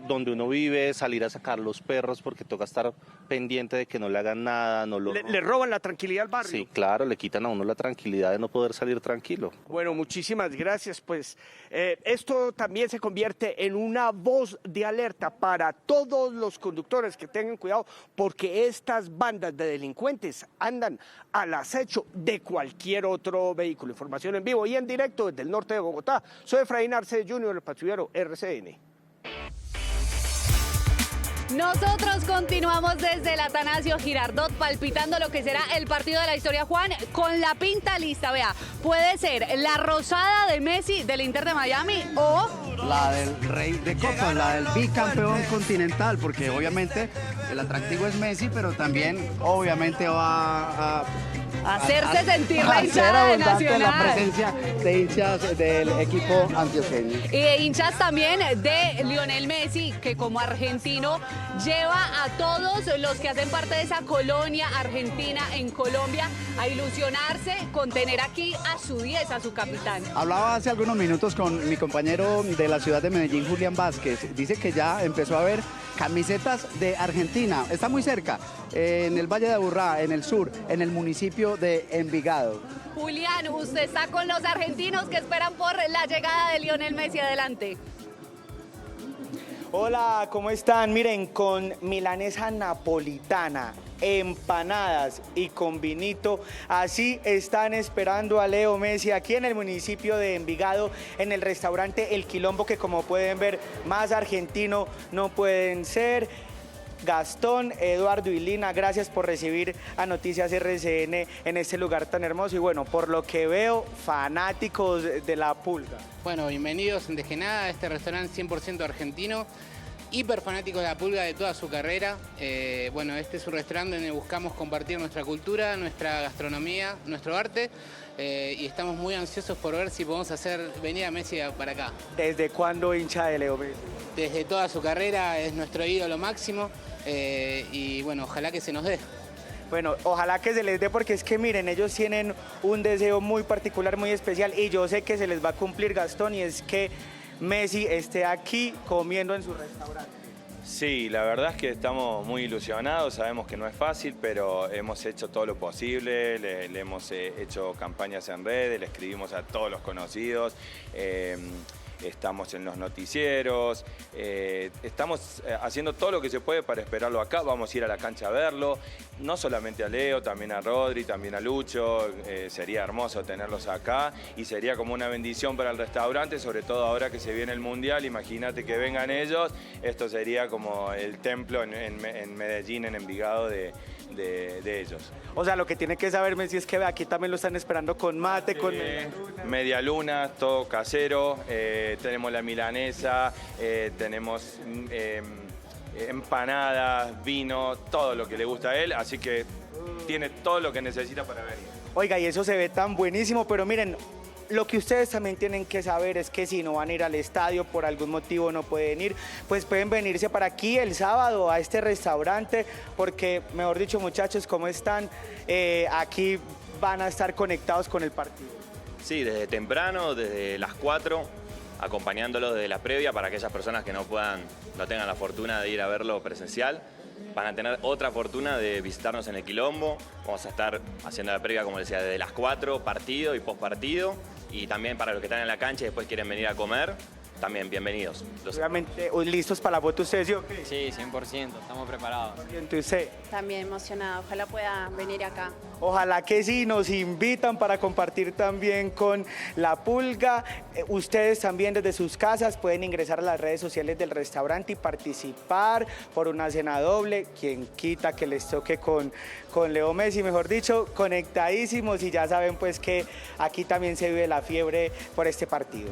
Speaker 13: donde uno vive, salir a sacar los perros porque toca estar pendiente de que no le hagan nada.
Speaker 4: ¿Le roban la tranquilidad al barrio?
Speaker 13: Sí, claro, le quitan a uno la tranquilidad de no poder salir tranquilo.
Speaker 4: Bueno, muchísimas gracias. Pues esto también se convierte en una voz de alerta para todos los conductores que tengan cuidado, porque estas bandas de delincuentes andan al acecho de cualquier otro vehículo. Información en vivo y en directo desde el norte de Bogotá. Soy Efraín Arce Jr., el patrullero RCN.
Speaker 14: Nosotros continuamos desde el Atanasio Girardot palpitando lo que será el partido de la historia, Juan, con la pinta lista. Vea, puede ser la rosada de Messi del Inter de Miami o
Speaker 15: la del Rey de Copas, la del bicampeón continental, porque obviamente el atractivo es Messi, pero también obviamente va a
Speaker 14: hacerse sentir la hinchada de Nacional.
Speaker 15: La presencia de hinchas del equipo antioqueño.
Speaker 14: Y de hinchas también de Lionel Messi, que como argentino lleva a todos los que hacen parte de esa colonia argentina en Colombia a ilusionarse con tener aquí a su 10, a su capitán.
Speaker 15: Hablaba hace algunos minutos con mi compañero de la ciudad de Medellín, Julián Vázquez. Dice que ya empezó a ver camisetas de Argentina. Está muy cerca, en el Valle de Aburrá, en el sur, en el municipio de Envigado.
Speaker 14: Julián, usted está con los argentinos que esperan por la llegada de Lionel Messi. Adelante.
Speaker 4: Hola, ¿cómo están? Miren, con milanesa napolitana, empanadas y con vinito, así están esperando a Leo Messi aquí en el municipio de Envigado, en el restaurante El Quilombo, que como pueden ver, más argentino no pueden ser. Gastón, Eduardo y Lina, gracias por recibir a Noticias RCN en este lugar tan hermoso y bueno, por lo que veo, fanáticos de la pulga.
Speaker 16: Bueno, bienvenidos antes que nada a este restaurante 100% argentino, hiper fanático de la pulga de toda su carrera. Bueno, este es un restaurante donde buscamos compartir nuestra cultura, nuestra gastronomía, nuestro arte. Y estamos muy ansiosos por ver si podemos hacer venir a Messi para acá.
Speaker 4: ¿Desde cuándo hincha de Leo Messi?
Speaker 16: Desde toda su carrera, es nuestro ídolo máximo y bueno, ojalá que se nos dé.
Speaker 4: Bueno, ojalá que se les dé porque es que miren, ellos tienen un deseo muy particular, muy especial y yo sé que se les va a cumplir, Gastón, y es que Messi esté aquí comiendo en su restaurante.
Speaker 17: Sí, la verdad es que estamos muy ilusionados, sabemos que no es fácil, pero hemos hecho todo lo posible, le hemos hecho campañas en redes, le escribimos a todos los conocidos, estamos en los noticieros, estamos haciendo todo lo que se puede para esperarlo acá, vamos a ir a la cancha a verlo, no solamente a Leo, también a Rodri, también a Lucho, sería hermoso tenerlos acá y sería como una bendición para el restaurante, sobre todo ahora que se viene el Mundial, imagínate que vengan ellos, esto sería como el templo en Medellín, en Envigado de ellos.
Speaker 4: O sea, lo que tiene que saber Messi es que aquí también lo están esperando con mate, con
Speaker 17: media luna, todo casero, tenemos la milanesa, tenemos empanadas, vino, todo lo que le gusta a él, así que tiene todo lo que necesita para venir.
Speaker 4: Oiga, y eso se ve tan buenísimo, pero miren,
Speaker 7: lo que ustedes también tienen que saber es que si no van a ir al estadio, por algún motivo no pueden ir, pues pueden venirse para aquí el sábado a este restaurante, porque, mejor dicho, muchachos, ¿cómo están? Aquí van a estar conectados con el partido.
Speaker 18: Sí, desde temprano, desde las 4, acompañándolos desde la previa para aquellas personas que no tengan la fortuna de ir a verlo presencial. Van a tener otra fortuna de visitarnos en el Quilombo. Vamos a estar haciendo la previa, como les decía, desde las 4, partido y postpartido. Y también para los que están en la cancha y después quieren venir a comer, también bienvenidos.
Speaker 7: Obviamente, ¿listos para la foto ustedes? ¿Sí?
Speaker 19: Sí, 100%, estamos preparados.
Speaker 7: Entonces,
Speaker 20: también emocionada, ojalá pueda venir acá.
Speaker 7: Ojalá que sí, nos invitan para compartir también con La Pulga. Ustedes también desde sus casas pueden ingresar a las redes sociales del restaurante y participar por una cena doble. Quien quita que les toque con Leo Messi, mejor dicho, conectadísimos, y ya saben pues que aquí también se vive la fiebre por este partido.